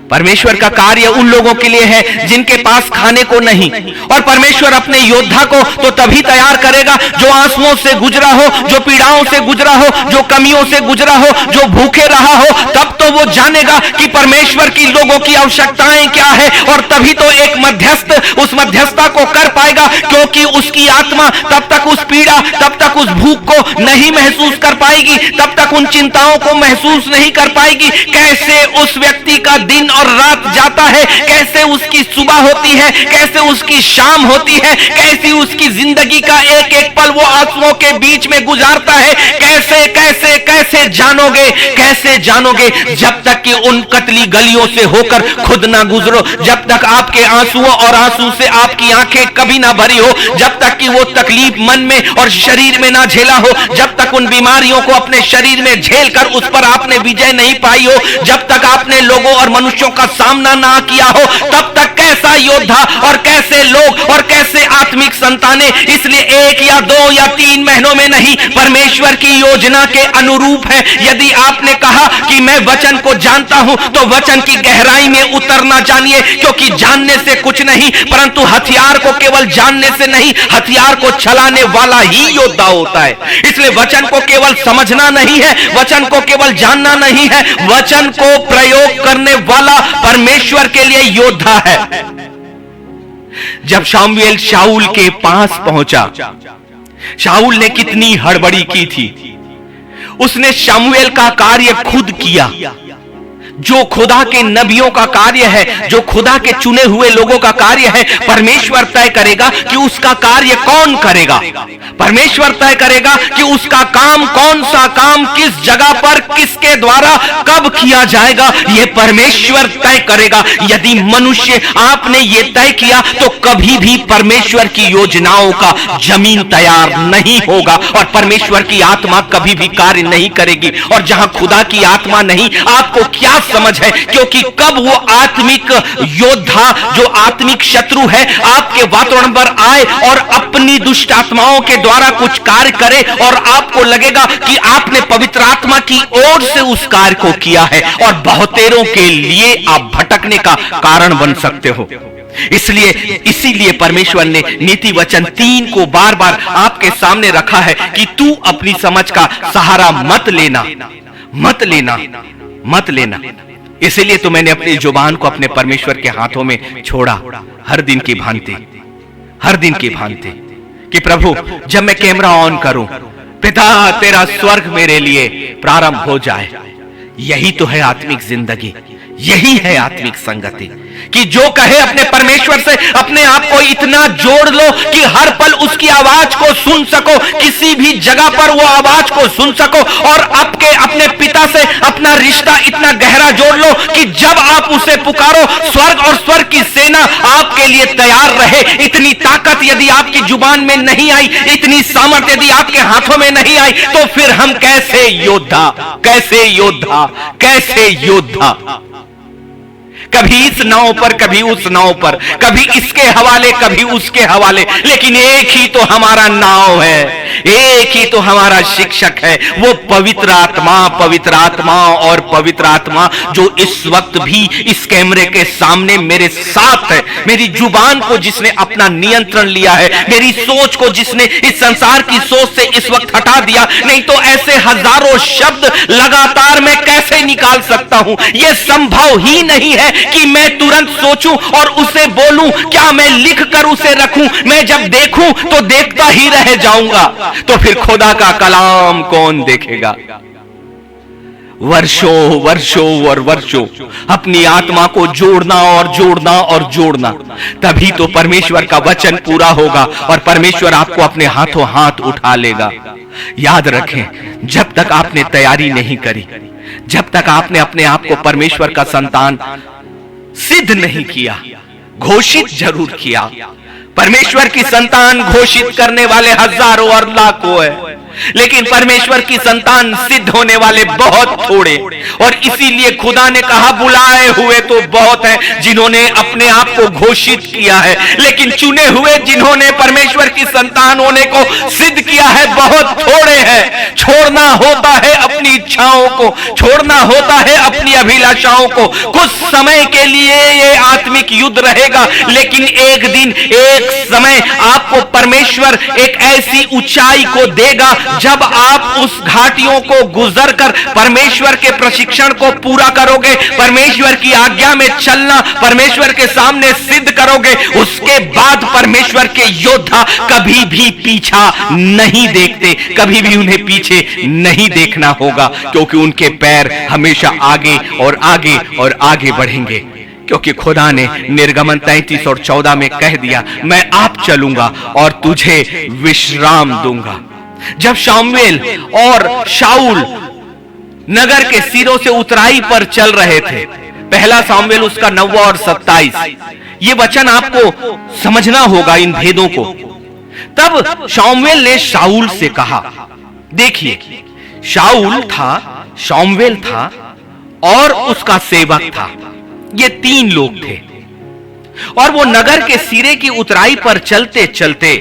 Speaker 1: परमेश्वर का कार्य उन लोगों के लिए है जिनके पास खाने को नहीं, और परमेश्वर अपने योद्धा को तो तभी तैयार करेगा जो आंसुओं से गुजरा हो, जो पीड़ाओं से गुजरा हो, जो कमियों से गुजरा हो, जो भूखे रहा हो। तब तो वो जानेगा कि परमेश्वर की लोगों की आवश्यकताएं क्या है, और तभी तो एक मध्यस्थ उस मध्यस्थता को कर पाएगा, क्योंकि उसकी आत्मा तब तक उस पीड़ा, तब तक उस भूख को नहीं महसूस कर पाएगी, तब तक उन चिंताओं को महसूस नहीं कर पाएगी। कैसे उस व्यक्ति का दिन और रात जाता है, कैसे उसकी सुबह होती है, कैसे उसकी शाम होती है, कैसी उसकी जिंदगी का एक एक पल वो आंसुओं के बीच में गुजारता है, कैसे कैसे कैसे जानोगे, कैसे जानोगे? जब तक कि उन कतली गलियों से होकर खुद ना गुजरो, जब तक आपके आंसुओं और आंसू से आपकी आंखें कभी ना भरी हो, जब तक कि वो तकलीफ मन में और शरीर में ना झेला हो, जब तक उन बीमारियों को अपने शरीर में झेल कर उस पर आपने विजय नहीं पाई हो, जब तक आपने लोगों और मनुष्यों का सामना ना किया हो, तब तक कैसा योद्धा और कैसे लोग और कैसे आत्मिक संतानें। इसलिए 1 या 2 या 3 महीनों में नहीं, परमेश्वर की योजना के अनुरूप है। यदि आपने कहा कि मैं वचन को जानता हूं, तो वचन की गहराई में उतरना जानिए, क्योंकि जानने से कुछ नहीं, परंतु हथियार को केवल जानने से नहीं, हथियार को चलाने वाला ही योद्धा होता है। इसलिए वचन को केवल समझना नहीं है, वचन को केवल जानना नहीं है, वचन को प्रयोग करने वाला परमेश्वर के लिए योद्धा है। जब शमूएल शाऊल के पास पहुंचा, शाऊल ने कितनी हड़बड़ी की थी। उसने शमूएल का कार्य खुद किया। जो खुदा के नबियों का कार्य है, जो खुदा के चुने हुए लोगों का कार्य है, परमेश्वर तय करेगा कि उसका कार्य कौन करेगा। परमेश्वर तय करेगा कि उसका काम, कौन सा काम किस जगह पर किसके द्वारा कब किया जाएगा, यह परमेश्वर तय करेगा। यदि मनुष्य आपने ये तय किया, तो कभी भी परमेश्वर की योजनाओं का जमीन तैयार नहीं होगा और परमेश्वर की आत्मा कभी भी कार्य नहीं करेगी। और जहां खुदा की आत्मा नहीं, आपको क्या समझ है? क्योंकि कब वो आत्मिक योद्धा, जो आत्मिक शत्रु है, आपके वातावरण पर आए और अपनी दुष्ट आत्माओं के द्वारा कुछ कार्य करे, और आपको लगेगा कि आपने पवित्र आत्मा की ओर से उस कार्य को किया है, और बहुतेरों के लिए आप भटकने का कारण बन सकते हो। इसीलिए परमेश्वर ने नीति वचन 3 को बार बार आपके सामने रखा है कि तू अपनी समझ का सहारा मत लेना, मत लेना, मत लेना। इसलिए तो मैंने अपनी जुबान को अपने परमेश्वर के हाथों में छोड़ा, हर दिन की भांति, हर दिन की भांति, कि प्रभु जब मैं कैमरा ऑन करूं, पिता तेरा स्वर्ग मेरे लिए प्रारंभ हो जाए। यही तो है आत्मिक जिंदगी, यही है आत्मिक संगति, कि जो कहे अपने परमेश्वर से अपने आप को इतना जोड़ लो कि हर पल उसकी आवाज को सुन सको, किसी भी जगह पर वो आवाज को सुन सको, और आपके अपने पिता से अपना रिश्ता इतना गहरा जोड़ लो कि जब आप उसे पुकारो, स्वर्ग और स्वर्ग की सेना आपके लिए तैयार रहे। इतनी ताकत यदि आपकी जुबान में नहीं आई, इतनी सामर्थ्य यदि आपके हाथों में नहीं आई, तो फिर हम कैसे योद्धा, कैसे योद्धा, कैसे योद्धा? कभी इस नाव पर, कभी उस नाव पर, कभी इसके हवाले, कभी उसके हवाले, लेकिन एक ही तो हमारा नाव है, एक ही तो हमारा शिक्षक है, वो पवित्र आत्मा, पवित्र आत्मा और पवित्र आत्मा, जो इस वक्त भी इस कैमरे के सामने मेरे साथ है। मेरी जुबान को जिसने अपना नियंत्रण लिया है, मेरी सोच को जिसने इस संसार की सोच से इस वक्त हटा दिया, नहीं तो ऐसे हजारों शब्द लगातार मैं कैसे निकाल सकता हूं? यह संभव ही नहीं है कि मैं तुरंत सोचूं और उसे बोलूं। क्या मैं लिख कर उसे रखूं? मैं जब देखूं तो देखता ही रह जाऊंगा, तो फिर खुदा का कलाम कौन देखेगा? वर्षों वर्षों और वर्षों अपनी आत्मा को जोड़ना और जोड़ना और जोड़ना, तभी तो परमेश्वर का वचन पूरा होगा और परमेश्वर आपको अपने हाथों हाथ उठा लेगा। याद रखें, जब तक आपने तैयारी नहीं करी, जब तक आपने अपने आप को परमेश्वर का संतान सिद्ध नहीं किया, घोषित जरूर किया। परमेश्वर की संतान घोषित करने वाले हजारों और लाखों है, लेकिन परमेश्वर की संतान सिद्ध होने वाले बहुत थोड़े। और इसीलिए खुदा ने कहा, बुलाए हुए तो बहुत हैं जिन्होंने अपने आप को घोषित किया है, लेकिन चुने हुए जिन्होंने परमेश्वर की संतान होने को सिद्ध किया है, बहुत थोड़े हैं। छोड़ना होता है अपनी इच्छाओं को, छोड़ना होता है अपनी अभिलाषाओं को। कुछ समय के लिए ये आत्मिक युद्ध रहेगा, लेकिन एक दिन, एक समय आपको परमेश्वर एक ऐसी ऊंचाई को देगा जब आप उस घाटियों को गुजरकर परमेश्वर के प्रशिक्षण को पूरा करोगे, परमेश्वर की आज्ञा में चलना परमेश्वर के सामने सिद्ध करोगे। उसके बाद परमेश्वर के योद्धा कभी भी पीछा नहीं देखते, कभी भी उन्हें पीछे नहीं देखना होगा, क्योंकि उनके पैर हमेशा आगे और आगे और आगे बढ़ेंगे, क्योंकि खुदा ने निर्गमन 33 और 14 में कह दिया, मैं आप चलूंगा और तुझे विश्राम दूंगा। जब शमूएल और शाऊल नगर के सिरों से उतराई पर चल रहे थे, पहला शमूएल उसका 9 और 27, ये वचन आपको समझना होगा इन भेदों को। तब शमूएल ने शाऊल से कहा, देखिए शाऊल था, शमूएल था और उसका सेवक था, ये 3 लोग थे और वो नगर के सिरे की उतराई पर चलते चलते,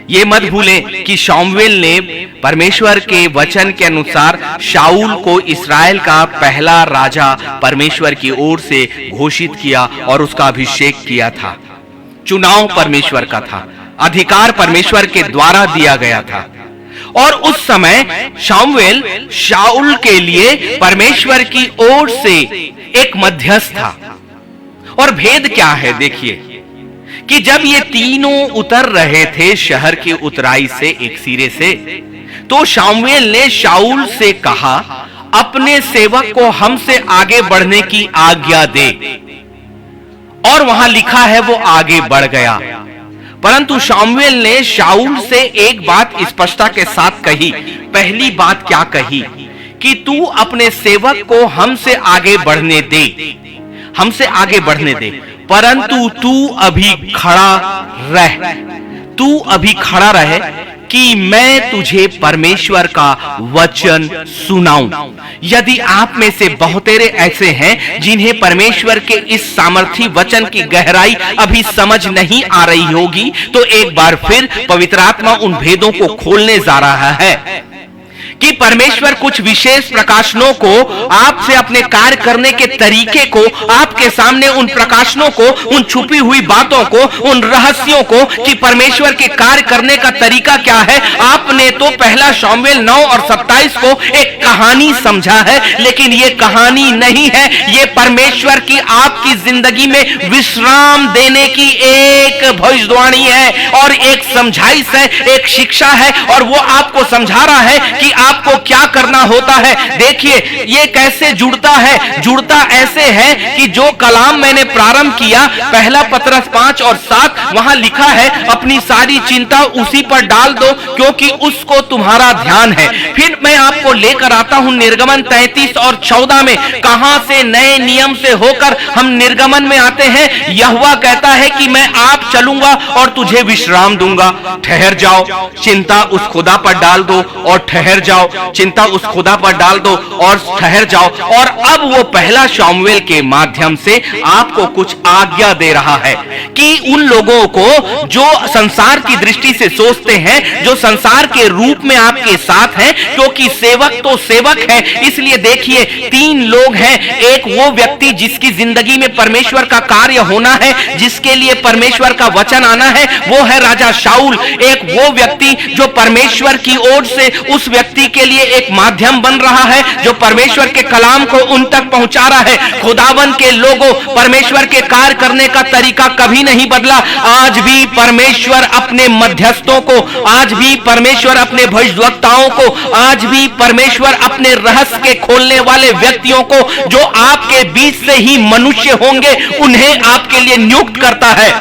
Speaker 1: ये मत भूलें कि शमूएल ने परमेश्वर के वचन के अनुसार शाऊल को इस्राएल का पहला राजा परमेश्वर की ओर से घोषित किया और उसका अभिषेक किया था। चुनाव परमेश्वर का था, अधिकार परमेश्वर के द्वारा दिया गया था। और उस समय शमूएल शाऊल के लिए परमेश्वर की ओर से एक मध्यस्थ था। और भेद क्या है, देखिए कि जब ये तीनों उतर रहे थे शहर की उतराई से, एक सिरे से, तो शमूएल ने शाऊल से कहा, अपने सेवक को हमसे आगे बढ़ने की आज्ञा दे। और वहां लिखा है वो आगे बढ़ गया। परंतु शमूएल ने शाऊल से एक बात स्पष्टता के साथ कही। पहली बात क्या कही कि तू अपने सेवक को हमसे आगे बढ़ने दे, हमसे आगे बढ़ने दे, परंतु तू अभी खड़ा रह, तू अभी खड़ा रहे कि मैं तुझे परमेश्वर का वचन सुनाऊं। यदि आप में से बहुतेरे ऐसे हैं जिन्हें परमेश्वर के इस सामर्थी वचन की गहराई अभी समझ नहीं आ रही होगी, तो एक बार फिर पवित्र आत्मा उन भेदों को खोलने जा रहा है कि परमेश्वर कुछ विशेष प्रकाशनों को, आपसे अपने कार्य करने के तरीके को, आपके सामने उन प्रकाशनों को, उन छुपी हुई बातों को, उन रहस्यों को, कि परमेश्वर के कार्य करने का तरीका क्या है। आपने तो पहला शमूएल 9 और 27 को एक कहानी समझा है, लेकिन ये कहानी नहीं है, ये परमेश्वर की आपकी जिंदगी में विश्राम देने की एक भविष्यवाणी है और एक समझाइश है, एक शिक्षा है, और वो आपको समझा रहा है कि आपको क्या करना होता है। देखिए ये कैसे जुड़ता है, जुड़ता ऐसे है कि जो कलाम मैंने प्रारंभ किया, पहला पतरस 5 और 7, वहां लिखा है, अपनी सारी चिंता उसी पर डाल दो क्योंकि उसको तुम्हारा ध्यान है। फिर मैं आपको लेकर आता हूं निर्गमन 33 और 14 में, कहां से नए नियम से होकर हम निर्गमन में आते हैं। यहोवा कहता है कि मैं आप चलूंगा और तुझे विश्राम दूंगा। ठहर जाओ, चिंता उस खुदा पर डाल दो और ठहर जाओ, चिंता उस खुदा पर डाल दो और ठहर जाओ। और अब वो पहला शमूएल के माध्यम से आपको कुछ आज्ञा दे रहा है कि उन लोगों को जो संसार की दृष्टि से सोचते हैं, जो संसार के रूप में आपके साथ हैं, क्योंकि सेवक तो सेवक है, इसलिए देखिए 3 लोग हैं। एक वो व्यक्ति जिसकी जिंदगी में परमेश्वर का कार्य होना है, जिसके लिए परमेश्वर का वचन आना है, वो है राजा शाऊल। एक वो व्यक्ति जो परमेश्वर की ओर से उस व्यक्ति के लिए एक माध्यम बन रहा है, जो परमेश्वर के कलाम को उन तक पहुंचा रहा है। खुदावन के लोगों, परमेश्वर के कार्य करने का तरीका कभी नहीं बदला। आज भी परमेश्वर अपने मध्यस्थों को, आज भी परमेश्वर अपने भविष्यवक्ताओं को, आज भी परमेश्वर अपने रहस्य के खोलने वाले व्यक्तियों को, जो आपके बीच से ही मनुष्य होंगे, उन्हें आपके लिए नियुक्त करता है।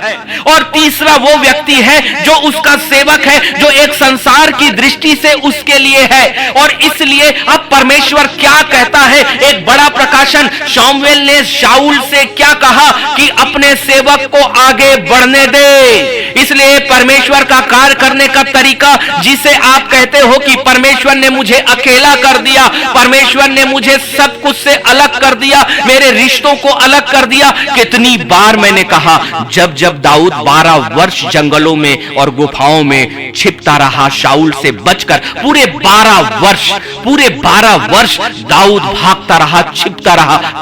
Speaker 1: और तीसरा वो व्यक्ति है जो उसका सेवक है, जो एक संसार की दृष्टि से उसके लिए है। और इसलिए अब परमेश्वर क्या कहता है, एक बड़ा प्रकाशन। शमूएल ने शाऊल से क्या कहा कि अपने सेवक को आगे बढ़ने दे। इसलिए परमेश्वर का कार्य करने का तरीका, जिसे आप कहते हो कि परमेश्वर ने मुझे अकेला कर दिया, परमेश्वर ने मुझे सब कुछ से अलग कर दिया, मेरे रिश्तों को अलग कर दिया। कितनी बार मैंने कहा, जब जब दाऊद 12 वर्ष जंगलों में और गुफाओं में छिपता रहा शाऊल से बचकर, पूरे 12 वर्ष दाऊद भागता रहा,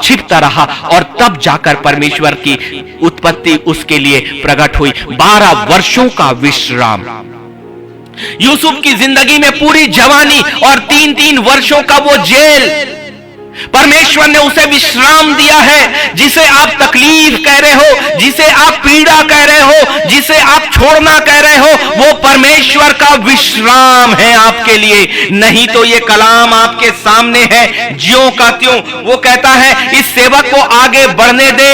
Speaker 1: छिपता रहा, और तब जाकर परमेश्वर की उत्पत्ति उसके लिए प्रकट हुई। 12 वर्षों का विश्राम। यूसुफ की जिंदगी में पूरी जवानी और 3-3 वर्षों का वो जेल, परमेश्वर ने उसे विश्राम दिया है। जिसे आप तकलीफ कह रहे हो, जिसे आप पीड़ा कह रहे हो, जिसे आप छोड़ना कह रहे हो, वो परमेश्वर का विश्राम है आपके लिए, नहीं तो ये कलाम आपके सामने है ज्यों का त्यों। वो कहता है इस सेवक को आगे बढ़ने दे,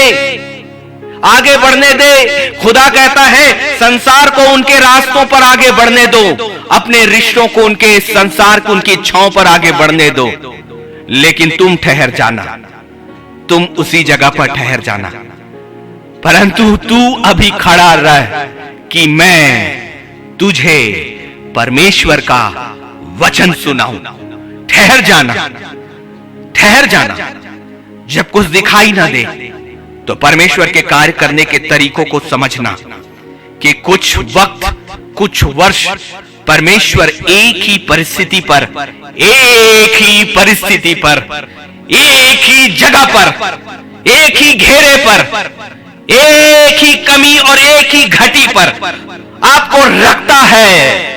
Speaker 1: आगे बढ़ने दे। खुदा कहता है संसार को उनके रास्तों पर आगे बढ़ने दो, अपने रिश्तों को उनके संसार को उनकी इच्छाओं पर आगे बढ़ने दो, लेकिन तुम ठहर जाना, तुम उसी जगह पर ठहर जाना। परंतु तू अभी खड़ा रह कि मैं तुझे परमेश्वर का वचन सुनाऊं। ठहर जाना, ठहर जाना। जब कुछ दिखाई ना दे तो परमेश्वर के कार्य करने के तरीकों को समझना कि कुछ वक्त, कुछ वर्ष परमेश्वर एक ही परिस्थिति पर, एक ही परिस्थिति पर, एक ही जगह पर, एक ही घेरे पर, एक ही कमी और एक ही घटी पर आपको रखता है।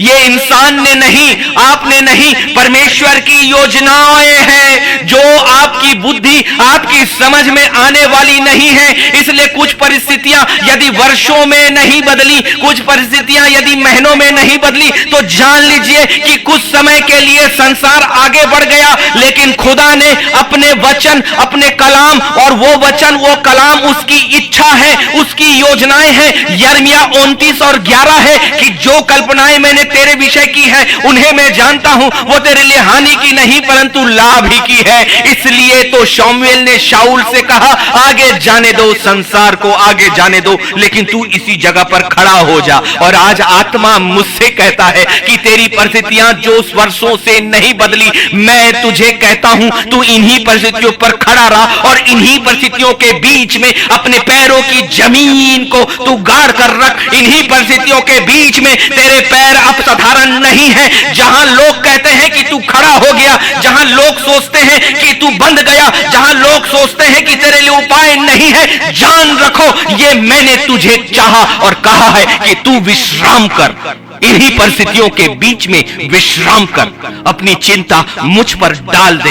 Speaker 1: ये इंसान ने नहीं, आपने नहीं, परमेश्वर की योजनाएं हैं जो आपकी बुद्धि, आपकी समझ में आने वाली नहीं है। इसलिए कुछ परिस्थितियां यदि वर्षों में नहीं बदली, कुछ परिस्थितियां यदि महीनों में नहीं बदली, तो जान लीजिए कि कुछ समय के लिए संसार आगे बढ़ गया, लेकिन खुदा ने अपने वचन, अपने कलाम, और वो वचन, वो कलाम उसकी इच्छा है, उसकी योजनाएं हैं। यिर्मयाह 29:11 है कि जो कल्पनाएं मैंने तेरे विषय की है उन्हें मैं जानता हूं, वो तेरे लिए हानि की नहीं परंतु लाभ ही की है। इसलिए तो शमूएल ने शाऊल से कहा आगे जाने दो, संसार को आगे जाने दो, लेकिन तू इसी जगह पर खड़ा हो जा। और आज आत्मा मुझसे कहता है कि तेरी परिस्थितियां जो वर्षों से नहीं बदली, मैं तुझे कहता हूं तू इन्हीं परिस्थितियों पर खड़ा रहा और इन्हीं परिस्थितियों के बीच में अपने पैरों की जमीन को तू गाड़ कर रख। इन्हीं परिस्थितियों के बीच में तेरे पैर असाधारण नहीं है। जहां लोग कहते हैं कि तू खड़ा हो गया, जहां लोग सोचते हैं कि तू बंध गया, जहां लोग सोचते हैं कि तेरे लिए उपाय नहीं है, जान रखो ये मैंने तुझे चाहा और कहा है कि तू विश्राम कर। इन्हीं परिस्थितियों के बीच में विश्राम कर, अपनी चिंता मुझ पर डाल दे,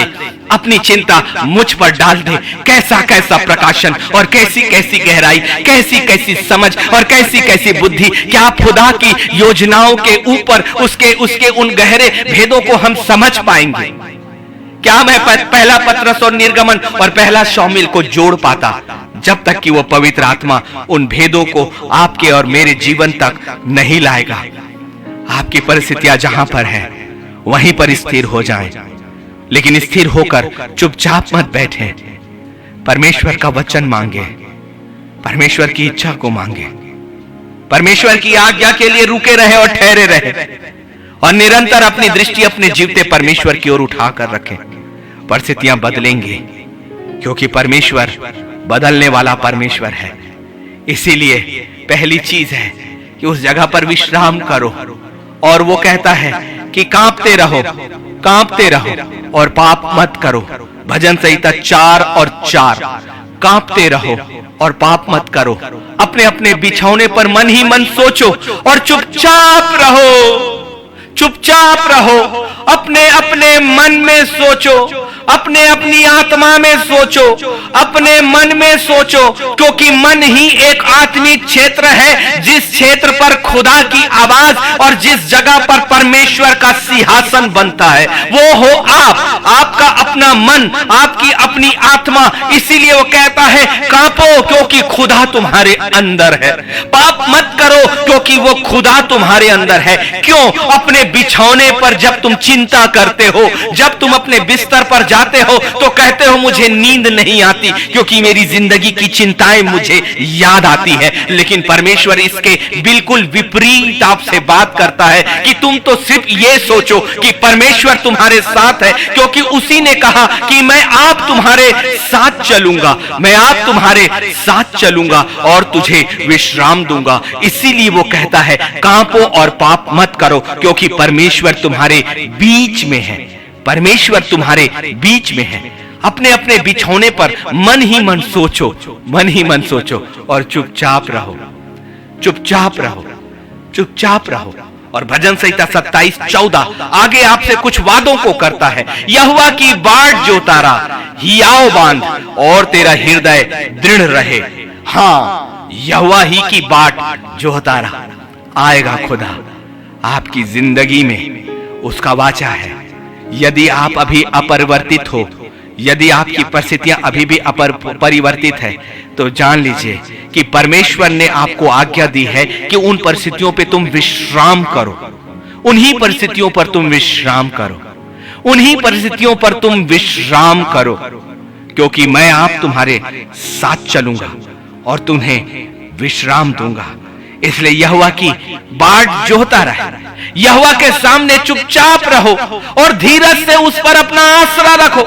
Speaker 1: अपनी चिंता मुझ पर डाल दे। कैसा कैसा प्रकाशन और कैसी कैसी गहराई, कैसी कैसी समझ और कैसी कैसी बुद्धि। क्या आप खुदा की योजनाओं के ऊपर उसके उन गहरे भेदों को हम समझ पाएंगे? क्या मैं पहला पत्रस और निर्गमन और पहला शमूएल को जोड़ पाता जब तक कि वो पवित्र आत्मा उन भेदों को आपके और मेरे जीवन तक नहीं लाएगा? आपकी परिस्थितियां जहां पर है वहीं पर स्थिर हो जाएं, लेकिन स्थिर होकर चुपचाप मत बैठे। परमेश्वर का वचन मांगे, परमेश्वर की इच्छा को मांगे, परमेश्वर की आज्ञा के लिए रुके रहे और ठहरे रहे और निरंतर अपनी दृष्टि अपने जीवते परमेश्वर की ओर उठाकर रखें। परिस्थितियां बदलेंगी क्योंकि परमेश्वर बदलने वाला परमेश्वर है। इसीलिए पहली चीज है कि उस जगह पर विश्राम करो। और वो कहता है कि कांपते रहो, कांपते रहो और पाप मत करो। भजन संहिता 4:4, कांपते रहो और पाप मत करो। अपने अपने बिछौने पर मन ही मन सोचो और चुपचाप रहो, चुपचाप रहो। अपने अपने मन में सोचो, अपने अपनी आत्मा में सोचो, अपने मन में सोचो, क्योंकि मन ही एक आत्मिक क्षेत्र है जिस क्षेत्र पर खुदा की आवाज और जिस जगह पर परमेश्वर का सिंहासन बनता है वो हो आप, आपका अपना मन, आपकी अपनी आत्मा। इसीलिए वो कहता है कांपो क्योंकि खुदा तुम्हारे अंदर है। पाप मत करो क्योंकि वो खुदा तुम्हारे अंदर है। क्यों? अपने बिछौने पर जब तुम चिंता करते हो, जब तुम अपने बिस्तर पर जाते हो तो कहते हो मुझे नींद नहीं आती क्योंकि मेरी जिंदगी की चिंताएं मुझे याद आती है। लेकिन परमेश्वर इसके बिल्कुल विपरीत आपसे बात करता है कि तुम तो सिर्फ ये सोचो कि परमेश्वर तुम्हारे साथ है, क्योंकि उसी ने कहा कि मैं आप तुम्हारे साथ चलूंगा, मैं आप तुम्हारे साथ चलूंगा और तुझे विश्राम दूंगा। इसीलिए वो कहता है कांपो और पाप मत करो क्योंकि परमेश्वर तुम्हारे बीच में है, परमेश्वर तुम्हारे बीच में है। अपने अपने बिछौने पर मन ही मन सोचो, मन ही मन सोचो और चुपचाप रहो, चुपचाप रहो, चुपचाप रहो। और भजन संहिता 27:14 आगे आपसे कुछ वादों को करता है। यहोवा की बाट जो तारा हियाव बांध और तेरा हृदय दृढ़ रहे। हाँ, यहोवा ही की बाट जो तारा आएगा खुदा, आपकी जिंदगी में उसका वाचा है। यदि आप अभी अपरिवर्तित हो, यदि आपकी परिस्थितियां अभी भी अपरिवर्तित है, तो जान लीजिए कि परमेश्वर ने आपको आज्ञा दी है कि उन परिस्थितियों पे तुम विश्राम करो, उन्हीं परिस्थितियों पर तुम विश्राम करो, उन्हीं परिस्थितियों पर तुम विश्राम करो, क्योंकि मैं आप तुम्हारे साथ चलूंगा और तुम्हें विश्राम दूंगा। इसलिए यहोवा की बाट जोहता रहे, यहोवा के सामने चुपचाप रहो और धीरज से उस पर अपना आसरा रखो,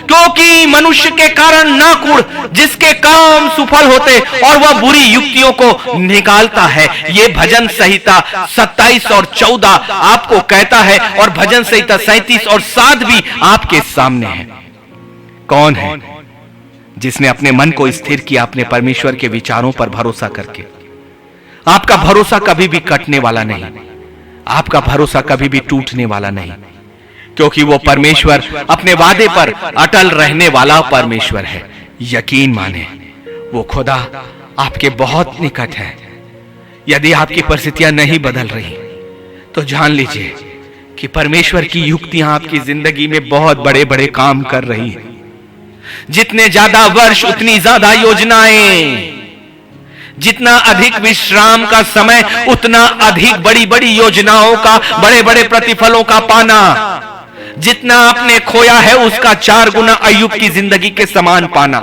Speaker 1: क्योंकि मनुष्य के कारण ना कुड़ जिसके काम सफल होते और वह बुरी युक्तियों को निकालता है। ये भजन संहिता 27 और 14 आपको कहता है, और भजन संहिता 37 और 7 भी आपके सामने है। कौन है जिसने अपने मन को स्थिर किया अपने परमेश्वर के विचारों पर भरोसा करके? आपका भरोसा कभी भी कटने वाला नहीं, आपका भरोसा कभी भी टूटने वाला नहीं, क्योंकि वो परमेश्वर अपने वादे पर अटल रहने वाला परमेश्वर है। यकीन माने, वो खुदा आपके बहुत निकट है। यदि आपकी परिस्थितियां नहीं बदल रही, तो जान लीजिए कि परमेश्वर की युक्तियां आपकी जिंदगी में बहुत बड़े बड़े काम कर रही है। जितने ज्यादा वर्ष उतनी ज्यादा योजनाएं, जितना अधिक विश्राम का समय उतना अधिक बड़ी बड़ी योजनाओं का, बड़े बड़े प्रतिफलों का पाना। जितना आपने खोया है उसका 4 गुना अय्यूब की जिंदगी के समान पाना,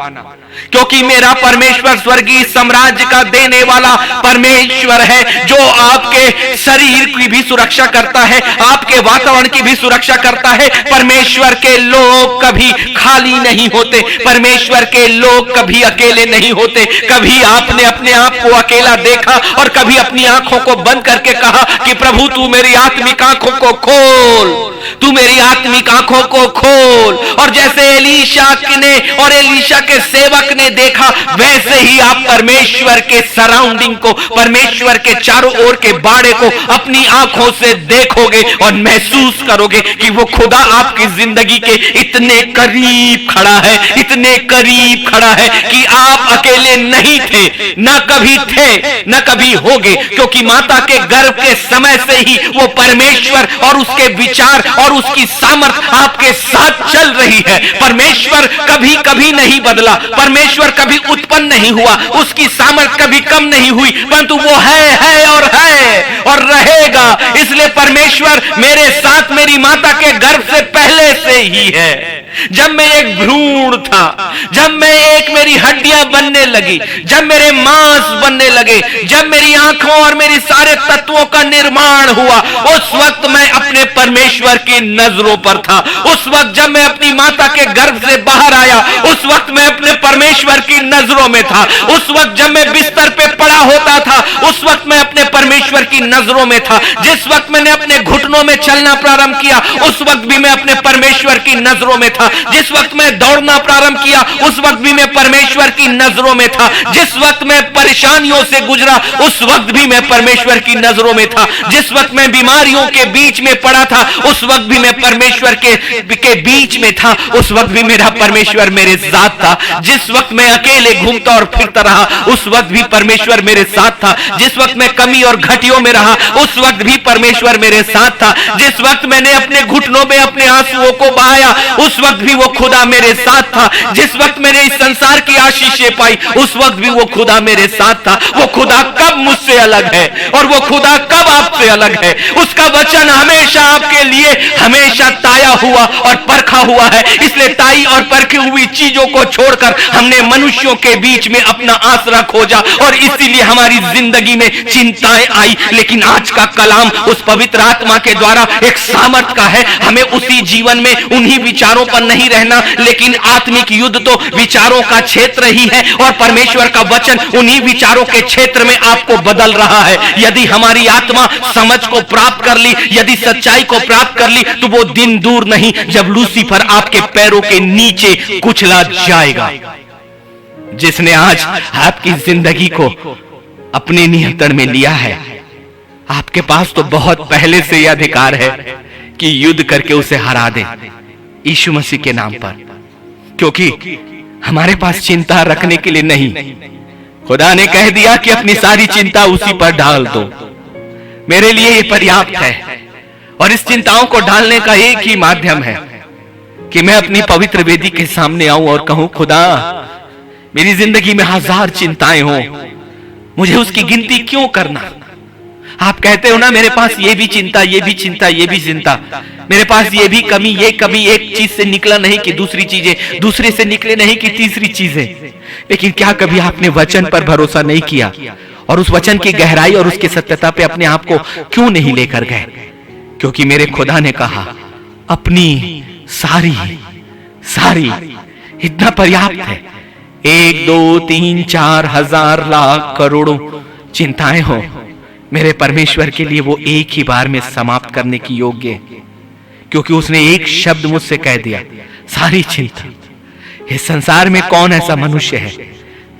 Speaker 1: क्योंकि मेरा परमेश्वर स्वर्गीय साम्राज्य का देने वाला परमेश्वर है, जो आपके शरीर की भी सुरक्षा करता है, आपके वातावरण की भी सुरक्षा करता है। परमेश्वर के लोग कभी खाली नहीं होते, परमेश्वर के लोग कभी अकेले नहीं होते। कभी आपने अपने आप को अकेला देखा और कभी अपनी आंखों को बंद करके कहा कि प्रभु तू मेरी आत्मिक आंखों को खोल, तू मेरी आत्मिक आंखों को खोल। और जैसे एलीशा ने और एलीशा के सेवक ने देखा, वैसे ही आप परमेश्वर के सराउंडिंग को, परमेश्वर के चारों ओर के बाड़े को अपनी आंखों से देखोगे और महसूस करोगे कि वो खुदा आपकी जिंदगी के इतने करीब खड़ा है, इतने करीब खड़ा है कि आप अकेले नहीं थे, ना कभी थे, ना कभी होगे, क्योंकि माता के गर्भ के समय से ही वो परमेश्वर और उसके विचार और उसकी सामर्थ आपके साथ चल रही है। परमेश्वर कभी कभी नहीं बदला, परमेश्वर कभी उत्पन्न नहीं हुआ, उसकी सामर्थ कभी कम नहीं हुई, परंतु वो है और रहेगा। इसलिए परमेश्वर मेरे साथ मेरी माता के गर्भ से पहले से ही है। जब मैं एक भ्रूण था, जब मैं एक मेरी हड्डियां बनने लगी, जब मेरे मांस बनने लगे, जब मेरी आंखों और मेरी सारे तत्वों का निर्माण हुआ, उस वक्त मैं अपने परमेश्वर की नजरों पर था। उस वक्त जब मैं अपनी माता के गर्भ से बाहर आया, उस वक्त मैं अपने परमेश्वर की नजरों में था। उस वक्त जब मैं बिस्तर पे पड़ा होता था, उस वक्त मैं अपने परमेश्वर की नजरों में था। जिस वक्त मैंने अपने घुटनों में चलना प्रारंभ किया, उस वक्त भी मैं अपने परमेश्वर की नजरों में था। जिस वक्त मैं दौड़ना प्रारंभ किया, उस वक्त भी मैं परमेश्वर की नजरों में था। जिस वक्त मैं परेशानियों से गुजरा, उस वक्त भी मैं परमेश्वर की नजरों में था। जिस वक्त मैं बीमारियों के बीच में पड़ा था, उस वक्त भी मैं परमेश्वर के बीच में था। उस वक्त भी मेरा परमेश्वर मेरे साथ था। जिस वक्त मैं अकेले घूमता और फिरता रहा, उस वक्त भी परमेश्वर मेरे साथ था। जिस वक्त मैं कमी और घटियों में रहा, उस वक्त भी परमेश्वर मेरे साथ था। जिस वक्त मैंने अपने घुटनों में अपने आंसुओं को बहाया, उस वक्त भी वो खुदा मेरे साथ था। जिस वक्त मैंने इस संसार की आशीषें पाई, उस वक्त भी वो खुदा मेरे साथ था। वो खुदा कब मुझसे अलग है और वो खुदा कब आपसे अलग है? उसका वचन हमेशा आपके लिए हमेशा ताया हुआ और परखा हुआ है। इसलिए ताई और परखी हुई चीजों को छोड़कर हमने मनुष्यों के बीच में अपना आसरा खोजा और इसीलिए हमारी जिंदगी में चिंताएं आई। लेकिन आज का कलाम उस पवित्र आत्मा के द्वारा एक सामर्थ का है। हमें उसी जीवन में उन्हीं विचारों पर नहीं रहना, लेकिन आत्मिक युद्ध तो विचारों का क्षेत्र ही है और परमेश्वर का वचन उन्हीं विचारों के क्षेत्र में आपको बदल रहा है। यदि हमारी आत्मा समझ को प्राप्त कर ली, यदि सच्चाई को प्राप्त कर ली, तो वो दिन दूर नहीं जब लूसीफर आपके पैरों के नीचे कुचला जाएगा। जिसने आज आपकी जिंदगी को अपने नियंत्रण में लिया है, आपके पास तो बहुत पहले से यह अधिकार है कि युद्ध करके उसे हरा दे यीशु मसीह के नाम पर, क्योंकि हमारे पास चिंता रखने के लिए नहीं। खुदा ने कह दिया कि अपनी सारी चिंता उसी पर डाल दो। मेरे लिए ये पर्याप्त है। और इस चिंताओं को डालने का एक ही माध्यम है कि मैं अपनी पवित्र वेदी के सामने आऊं और कहूं, खुदा मेरी जिंदगी में 1000 चिंताएं हो, मुझे उसकी गिनती क्यों करना। आप कहते हो ना, मेरे पास ये भी चिंता, ये भी चिंता, ये भी चिंता, मेरे पास ये भी कमी, ये कभी एक चीज से निकला नहीं कि दूसरी चीजें, दूसरे से निकले नहीं कि तीसरी चीजें। लेकिन क्या कभी आपने वचन पर भरोसा नहीं किया और उस वचन की गहराई और उसकी सत्यता पे अपने आप को क्यों नहीं लेकर गए? क्योंकि मेरे खुदा ने कहा, अपनी सारी सारी इतना पर्याप्त है। 1 2 3 4 1000 लाख करोड़ों चिंताएं हो, मेरे परमेश्वर के लिए वो एक ही बार में समाप्त करने की योग्य है, क्योंकि उसने एक शब्द मुझसे कह दिया, सारी चिंता। इस संसार में कौन ऐसा मनुष्य है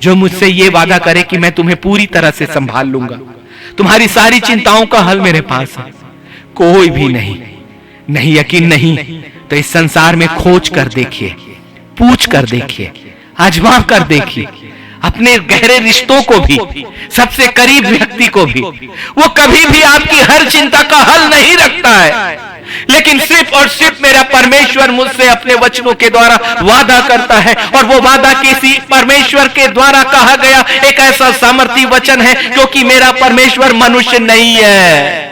Speaker 1: जो मुझसे ये वादा करे कि मैं तुम्हें पूरी तरह से संभाल लूंगा, तुम्हारी सारी चिंताओं का हल मेरे पास है? कोई भी नहीं। नहीं यकीन नहीं तो इस संसार में खोज कर देखिए, पूछ कर देखिए, आजमा कर देखिए, अपने गहरे रिश्तों को भी, सबसे करीब व्यक्ति को भी। वो कभी भी आपकी हर चिंता का हल नहीं रखता है, लेकिन सिर्फ और सिर्फ मेरा परमेश्वर मुझसे अपने वचनों के द्वारा वादा करता है। और वो वादा किसी परमेश्वर के द्वारा कहा गया एक ऐसा सामर्थी वचन है, क्योंकि मेरा परमेश्वर मनुष्य नहीं है।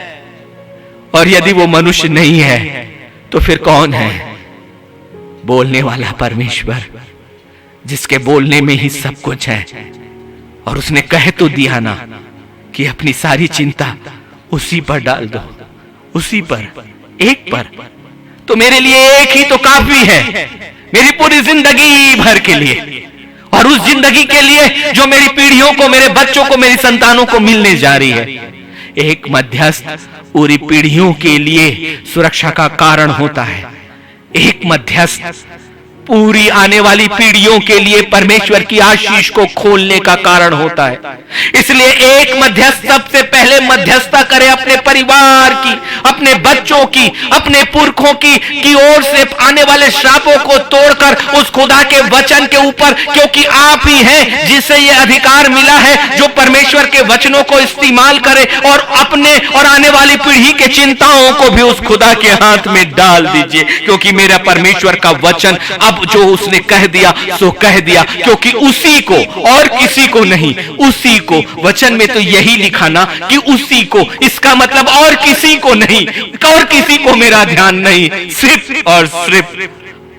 Speaker 1: और यदि वो मनुष्य नहीं है तो फिर कौन है? बोलने वाला परमेश्वर, जिसके बोलने में ही सब कुछ है। और उसने कह तो दिया ना कि अपनी सारी चिंता उसी पर डाल दो, उसी पर, एक पर। तो मेरे लिए एक ही तो काफी है, मेरी पूरी जिंदगी भर के लिए, और उस जिंदगी के लिए जो मेरी पीढ़ियों को, मेरे बच्चों को, मेरी संतानों को मिलने जा रही है। एक मध्यस्थ पूरी पीढ़ियों के लिए सुरक्षा का कारण होता है। एक मध्यस्थ पूरी आने वाली पीढ़ियों के लिए परमेश्वर की आशीष को खोलने का कारण होता है। इसलिए एक मध्यस्थ सबसे पहले मध्यस्थता करे अपने परिवार की, अपने बच्चों की, अपने पुरखों की ओर से आने वाले श्रापों को तोड़कर उस खुदा के वचन के ऊपर, क्योंकि आप ही हैं जिसे ये अधिकार मिला है जो परमेश्वर के वचनों को इस्तेमाल करे और अपने और आने वाली पीढ़ी के चिंताओं को भी उस खुदा के हाथ में डाल दीजिए। क्योंकि मेरा परमेश्वर का वचन अब जो उसने कह दिया सो कह दिया, क्योंकि उसी को और किसी को नहीं, उसी को। वचन में तो यही लिखा ना कि उसी को, इसका मतलब और किसी को नहीं, और किसी को मेरा ध्यान नहीं, सिर्फ और सिर्फ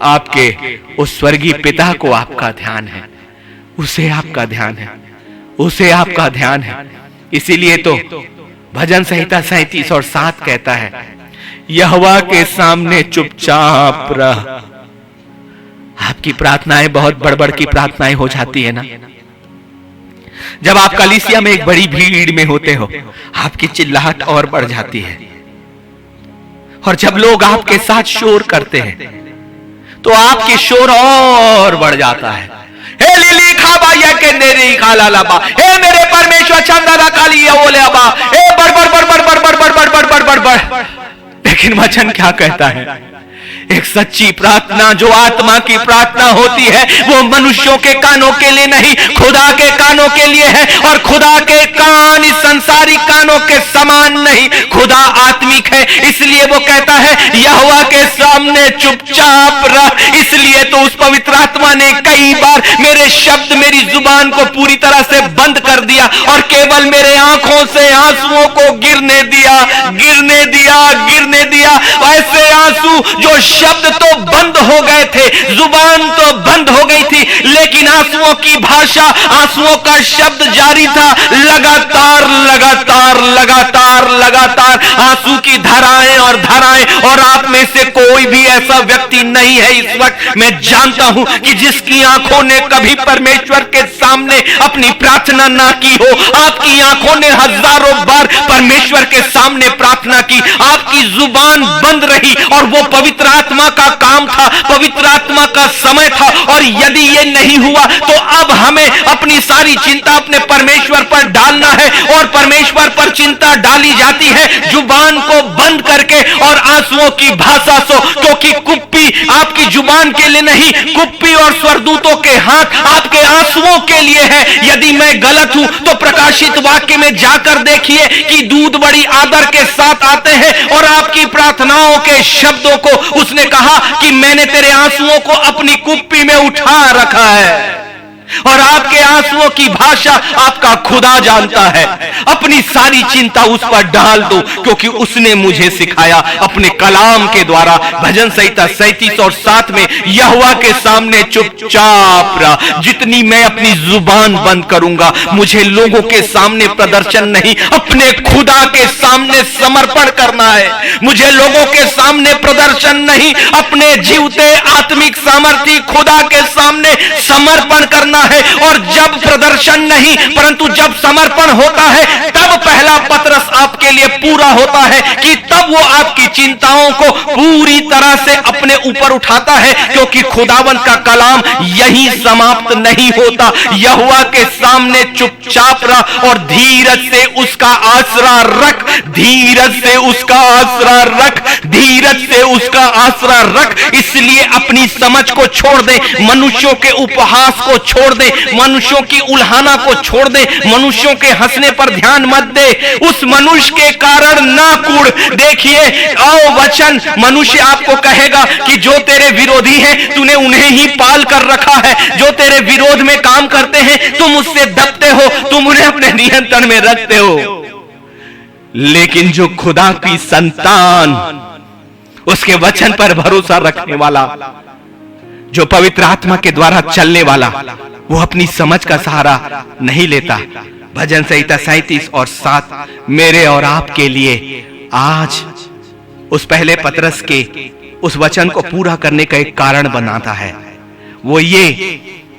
Speaker 1: आपके उस स्वर्गीय पिता को आपका ध्यान है, उसे आपका ध्यान है, उसे आपका ध्यान है। इसीलिए तो भजन संहिता 37 और 7 कहता है, यहोवा के सामने चुपचाप रह। आपकी प्रार्थनाएं बहुत बड़बड़ की प्रार्थनाएं हो जाती है ना। जब आप कलीसिया में एक बड़ी भीड़ में होते हो, आपकी चिल्लाहट और बढ़ जाती है। और जब लोग आपके साथ शोर करते हैं तो आपकी शोर और बढ़ जाता है। हे लिली खाबा या के नेरी खाला लाबा, हे मेरे परमेश्वर चंदा काली या बोले अबा, हे बर बर बर बर बर बर बर बर बर बर बर बर। लेकिन वचन क्या कहता है? एक सच्ची प्रार्थना जो आत्मा की प्रार्थना होती है वो मनुष्यों के कानों के लिए नहीं, खुदा के कानों के लिए है। और खुदा के कान इस संसारिक कानों के समान नहीं, खुदा आत्मिक है। इसलिए वो कहता है यहोवा के सामने चुपचाप रह। इसलिए तो उस पवित्र आत्मा ने कई बार मेरे शब्द, मेरी जुबान को पूरी तरह से बंद कर दिया और केवल मेरे आंखों से आंसुओं को गिरने दिया, गिरने दिया, गिरने दिया। ऐसे आंसू जो शब्द तो बंद हो गए थे, जुबान तो बंद हो गई थी, लेकिन आंसुओं की भाषा, आंसुओं का शब्द जारी था। लगातार लगातार लगातार लगातार आंसू की धाराएं और धाराएं। और आप में से कोई भी ऐसा व्यक्ति नहीं है इस वक्त, मैं जानता हूं, कि जिसकी आंखों ने कभी परमेश्वर के सामने अपनी प्रार्थना ना की हो। आपकी आंखों ने हजारों बार परमेश्वर के सामने प्रार्थना की, आपकी जुबान बंद रही और वो पवित्र आत्मा का काम था, पवित्र आत्मा का समय था। और यदि ये नहीं हुआ तो अब हमें अपनी सारी चिंता अपने परमेश्वर पर डालना है। और परमेश्वर पर चिंता डाली जाती है जुबान को बंद करके और आंसुओं की भाषा से, क्योंकि कुप्पी कुप्पी आपकी जुबान के लिए नहीं, कुप्पी और स्वर्गदूतों के हाथ आपके आंसुओं के लिए है। यदि मैं गलत हूं तो प्रकाशित वाक्य में जाकर देखिए कि दूत बड़ी आदर के साथ आते हैं और आपकी प्रार्थनाओं के शब्दों को उसने कहा कि मैंने तेरे आंसुओं को अपनी कुप्पी में उठा रखा है। और आपके आंसुओं की भाषा आपका खुदा जानता है। अपनी सारी चिंता उस पर डाल दो, क्योंकि उसने मुझे सिखाया अपने कलाम के द्वारा। भजन संहिता 37 और 7 में यहोवा के सामने चुपचाप रहा। जितनी मैं अपनी जुबान बंद करूंगा, मुझे लोगों के सामने प्रदर्शन नहीं, अपने खुदा के सामने समर्पण करना है। मुझे लोगों के सामने प्रदर्शन नहीं, अपने जीवते आत्मिक सामर्थी खुदा के सामने समर्पण करना है। और जब प्रदर्शन नहीं परंतु जब समर्पण होता है, तब पहला पतरस आपके लिए पूरा होता है कि तब वो आपकी चिंताओं को पूरी तरह से अपने ऊपर उठाता है। क्योंकि खुदावंत का कलाम यहीं समाप्त नहीं होता। यहोवा के सामने चुपचाप रह और धीरज से उसका आसरा रख, धीरज से उसका आसरा रख, धीरज से उसका आसरा रख। इसलिए अपनी समझ को छोड़ दे, मनुष्यों के उपहास को छोड़ दे, मनुष्यों की उल्हाना को छोड़ दे, मनुष्यों के हंसने पर ध्यान मत दे। उस मनुष्य के कारण ना कूड़। देखिए आओ वचन, मनुष्य आपको कहेगा कि जो तेरे विरोधी हैं तूने उन्हें ही पाल कर रखा है, जो तेरे विरोध में काम करते हैं तुम उससे दबते हो, तुम उन्हें अपने नियंत्रण में रखते हो। लेकिन जो खुदा की संतान, उसके वचन पर भरोसा रखने वाला, जो पवित्र आत्मा के द्वारा चलने वाला, वो अपनी समझ का सहारा नहीं लेता। भजन संहिता 37 और 7 मेरे और आपके लिए आज उस पहले पतरस के उस वचन को पूरा करने का एक कारण बनाता है। वो ये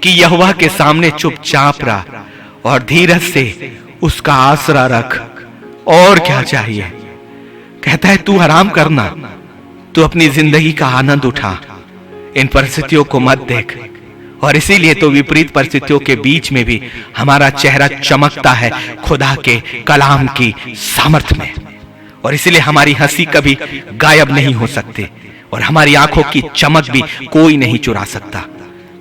Speaker 1: कि यहोवा के सामने चुपचाप रह और धीरज से उसका आसरा रख। और क्या चाहिए? कहता है तू आराम करना, तू अपनी जिंदगी का आनंद उठा, इन परिस्थितियों को मत देख। और इसीलिए तो विपरीत परिस्थितियों के बीच में भी हमारा चेहरा चमकता है खुदा के कलाम की सामर्थ में। और इसीलिए हमारी हंसी कभी गायब नहीं हो सकती और हमारी आंखों की चमक भी कोई नहीं चुरा सकता।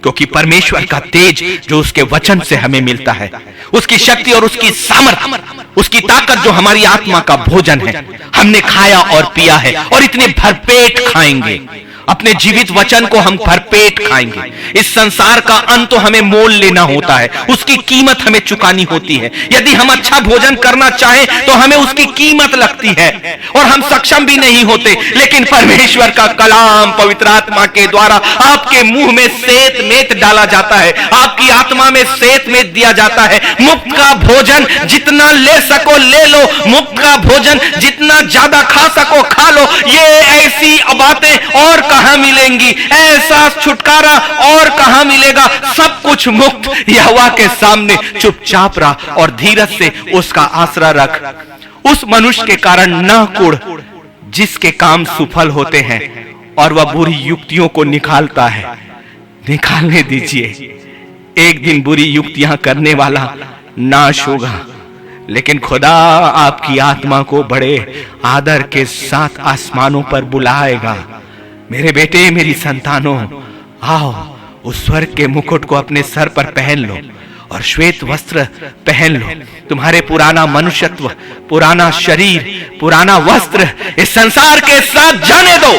Speaker 1: क्योंकि परमेश्वर का तेज जो उसके वचन से हमें मिलता है, उसकी शक्ति और उसकी सामर्थ, उसकी ताकत जो हमारी आत्मा का भोजन है, हमने खाया और पिया है और इतने भरपेट खाएंगे। अपने जीवित वचन को हम भरपेट खाएंगे। इस संसार का अंत तो हमें मोल लेना होता है, उसकी कीमत हमें चुकानी होती है। यदि हम अच्छा भोजन करना चाहें तो हमें उसकी कीमत लगती है और हम सक्षम भी नहीं होते। लेकिन परमेश्वर का कलाम पवित्र आत्मा के द्वारा आपके मुंह में सेत मेत डाला जाता है, आपकी आत्मा में सेत मेत दिया जाता है। मुफ्त का भोजन जितना ले सको ले लो, मुफ्त का भोजन जितना ज्यादा खा सको खा लो। ये ऐसी बातें और कहां मिलेंगी, ऐसा छुटकारा और कहां मिलेगा? सब कुछ मुफ्त। यहोवा के सामने चुपचाप रह और धीरज से उसका आसरा रख। उस मनुष्य के कारण न कुड़ जिसके काम सफल होते हैं और वह बुरी युक्तियों को निकालता है। निकालने दीजिए। एक दिन बुरी युक्तियां करने वाला नाश होगा, लेकिन खुदा आपकी आत्मा को बड़े आदर के साथ आसमानों पर बुलाएगा। मेरे बेटे, मेरी संतानों, आओ उस स्वर्ग के मुकुट को अपने सर पर पहन लो और श्वेत वस्त्र पहन लो। तुम्हारे पुराना मनुष्यत्व, पुराना शरीर, पुराना वस्त्र इस संसार के साथ जाने दो,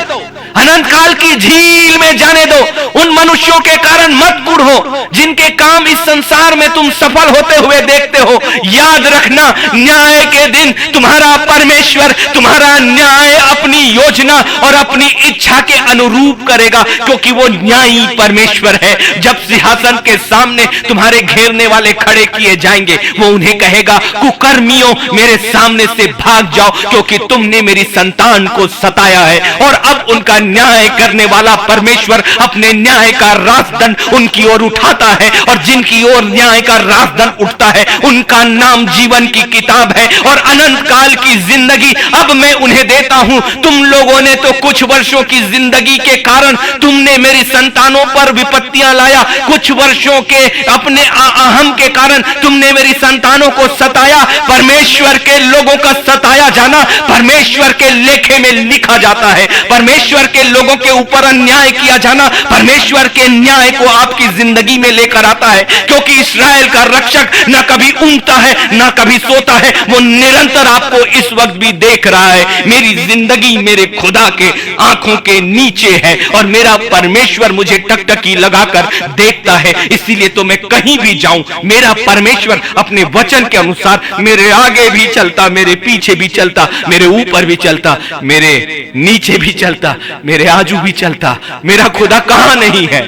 Speaker 1: अनंत काल की झील में जाने दो। उन मनुष्यों के कारण मत कुढ़ो जिनके काम इस संसार में तुम सफल होते हुए देखते हो। याद रखना, न्याय के दिन तुम्हारा परमेश्वर तुम्हारा न्याय अपनी योजना और अपनी इच्छा के अनुरूप करेगा, क्योंकि वो न्यायी परमेश्वर है। जब सिंहासन के सामने तुम्हारे घेरने वाले खड़े किए जाएंगे, वो उन्हें कहेगा, कुकर्मियों मेरे सामने से भाग जाओ, क्योंकि तुमने मेरी संतान को सताया है। और अब उनका न्याय करने वाला परमेश्वर अपने न्याय का राजदंड उनकी ओर उठाता है, और जिनकी ओर न्याय का राजदंड उठता है उनका नाम जीवन की किताब है और अनंत काल की जिंदगी अब मैं उन्हें देता हूं। तुम लोगों ने तो कुछ वर्षों की की जिंदगी के कारण तुमने मेरी संतानों पर विपत्तियां लाया, कुछ वर्षों के अपने अहम के कारण तुमने मेरी संतानों को सताया। परमेश्वर के लोगों का सताया जाना परमेश्वर के लेखे में लिखा जाता है। परमेश्वर के लोगों के ऊपर अन्याय किया जाना परमेश्वर के न्याय को आपकी जिंदगी में लेकर आता है, क्योंकि इस्राएल का रक्षक न कभी ऊँगता है न कभी सोता है, वो निरंतर आपको इस वक्त भी देख रहा है। मेरी जिंदगी मेरे खुदा के आंखों के नीचे है और मेरा परमेश्वर मुझे टकटकी लगाकर देखता है। इसीलिए तो मैं कहीं भी जाऊं, मेरा परमेश्वर अपने वचन के अनुसार मेरे आगे भी चलता, मेरे पीछे भी चलता, मेरे ऊपर भी चलता, मेरे नीचे भी चलता, मेरे आजू भी चलता। मेरा खुदा कहां नहीं है,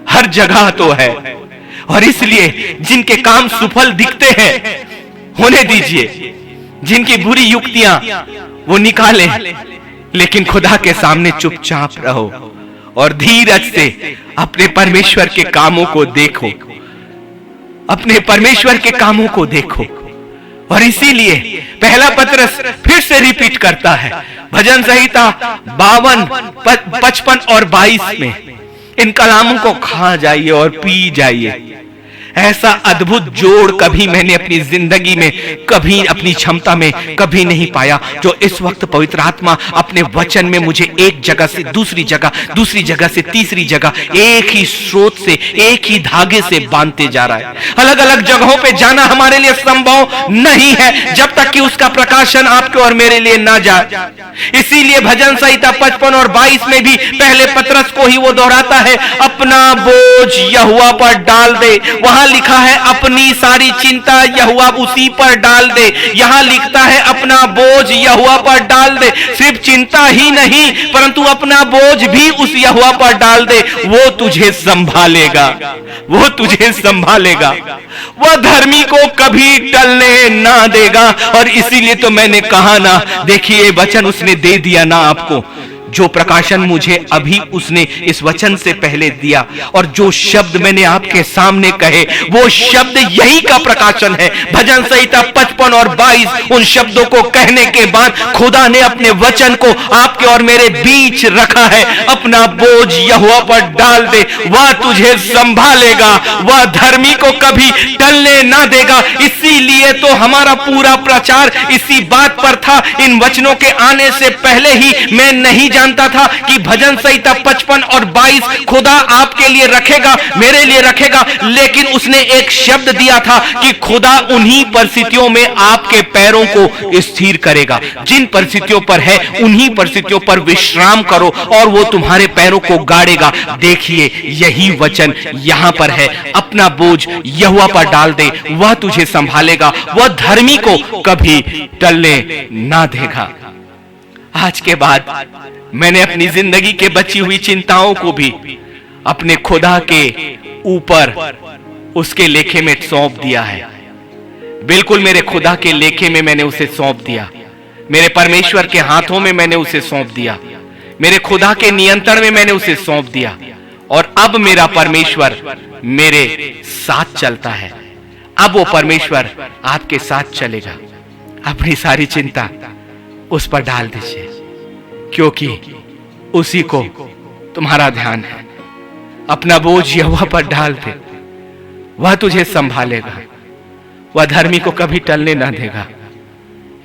Speaker 1: हर जगह तो है। और इसलिए जिनके काम सफल दिखते हैं होने दीजिए, जिनकी बुरी युक्तियां वो निकालें, लेकिन खुदा के सामने चुपचाप रहो और धीरज से अपने परमेश्वर के कामों को देखो, अपने परमेश्वर के कामों को देखो। और इसीलिए पहला पतरस फिर से रिपीट करता है भजन संहिता 52, 55 और 22 में, इन कलामों को खा जाइए और पी जाइए। ऐसा अद्भुत जोड़ कभी मैंने अपनी जिंदगी में, कभी अपनी क्षमता में कभी नहीं पाया, जो इस वक्त पवित्र आत्मा अपने वचन में मुझे एक जगह से दूसरी जगह, दूसरी जगह से तीसरी जगह, एक ही स्रोत से, एक ही धागे से बांधते जा रहा है। अलग अलग जगहों पे जाना हमारे लिए संभव नहीं है जब तक कि उसका प्रकाशन आपके और मेरे लिए ना जाए। इसीलिए भजन संहिता 55 और 22 में भी पहले पतरस को ही वो दोहराता है, अपना बोझ यहोवा पर डाल दे। वहां लिखा है अपनी सारी चिंता यहोवा उसी पर डाल दे। यहां लिखता है अपना बोझ यहोवा पर डाल दे। सिर्फ चिंता ही नहीं परंतु अपना बोझ भी उस यहोवा पर डाल दे, वो तुझे संभालेगा, वो तुझे संभालेगा, वह धर्मी को कभी टलने ना देगा। और इसीलिए तो मैंने कहा ना, देखिए वचन उसने दे दिया ना आपको, जो प्रकाशन मुझे अभी उसने इस वचन से पहले दिया, और जो शब्द मैंने आपके सामने कहे वो शब्द यही का प्रकाशन है। भजन संहिता 55 और 22 उन शब्दों को कहने के बाद खुदा ने अपने वचन को आपके और मेरे बीच रखा है। अपना बोझ यहोवा पर डाल दे, वह तुझे संभालेगा, वह धर्मी को कभी टलने ना देगा। इसीलिए तो हमारा पूरा प्रचार इसी बात पर था। इन वचनों के आने से पहले ही मैं नहीं जानता था कि भजन संहिता 55 और 22 खुदा आपके लिए रखेगा, मेरे लिए रखेगा, लेकिन उसने एक शब्द दिया था कि खुदा उन्हीं परिस्थितियों में आपके पैरों को स्थिर करेगा। जिन परिस्थितियों पर है उन्हीं परिस्थितियों पर विश्राम करो और वो तुम्हारे पैरों को गाड़ेगा। देखिए यही वचन यहां पर है, अपना बोझ यहोवा पर डाल दे, वह तुझे संभालेगा, वह धर्मी को कभी टलने ना देगा। आज के बाद मैंने अपनी जिंदगी के बची हुई चिंताओं को भी अपने खुदा के ऊपर उसके लेखे में सौंप दिया है। बिल्कुल मेरे खुदा के लेखे में मैंने उसे सौंप दिया, मेरे परमेश्वर के हाथों में मैंने उसे सौंप दिया, मेरे खुदा के नियंत्रण में मैंने उसे सौंप दिया। और अब मेरा परमेश्वर मेरे साथ चलता है। अब वो परमेश्वर आपके साथ चलेगा। अपनी सारी चिंता उस पर डाल दीजिए, क्योंकि उसी को तुम्हारा ध्यान है। अपना बोझ यहोवा पर डाल दे, वह तुझे संभालेगा, वह धर्मी को कभी टलने ना देगा।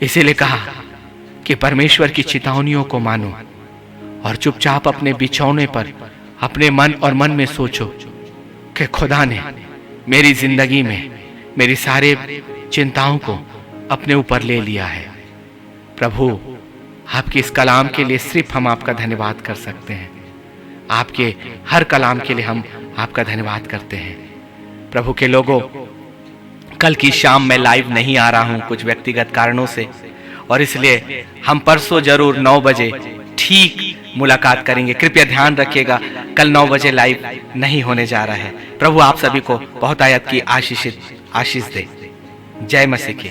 Speaker 1: इसीलिए कहा कि परमेश्वर की चेतावनियों को मानो और चुपचाप अपने बिछौने पर अपने मन और मन में सोचो कि खुदा ने मेरी जिंदगी में मेरी सारे चिंताओं को अपने ऊपर ले लिया है। प्रभु आपके इस कलाम के लिए सिर्फ हम आपका धन्यवाद कर सकते हैं। आपके हर कलाम के लिए हम आपका धन्यवाद करते हैं। प्रभु के लोगों, कल की शाम मैं लाइव नहीं आ रहा हूं कुछ व्यक्तिगत कारणों से, और इसलिए हम परसों जरूर 9 बजे ठीक मुलाकात करेंगे। कृपया ध्यान रखिएगा, कल 9 बजे लाइव नहीं होने जा रहा है। प्रभु आप सभी को बहुत आयत की आशीष दे। जय मसीह की।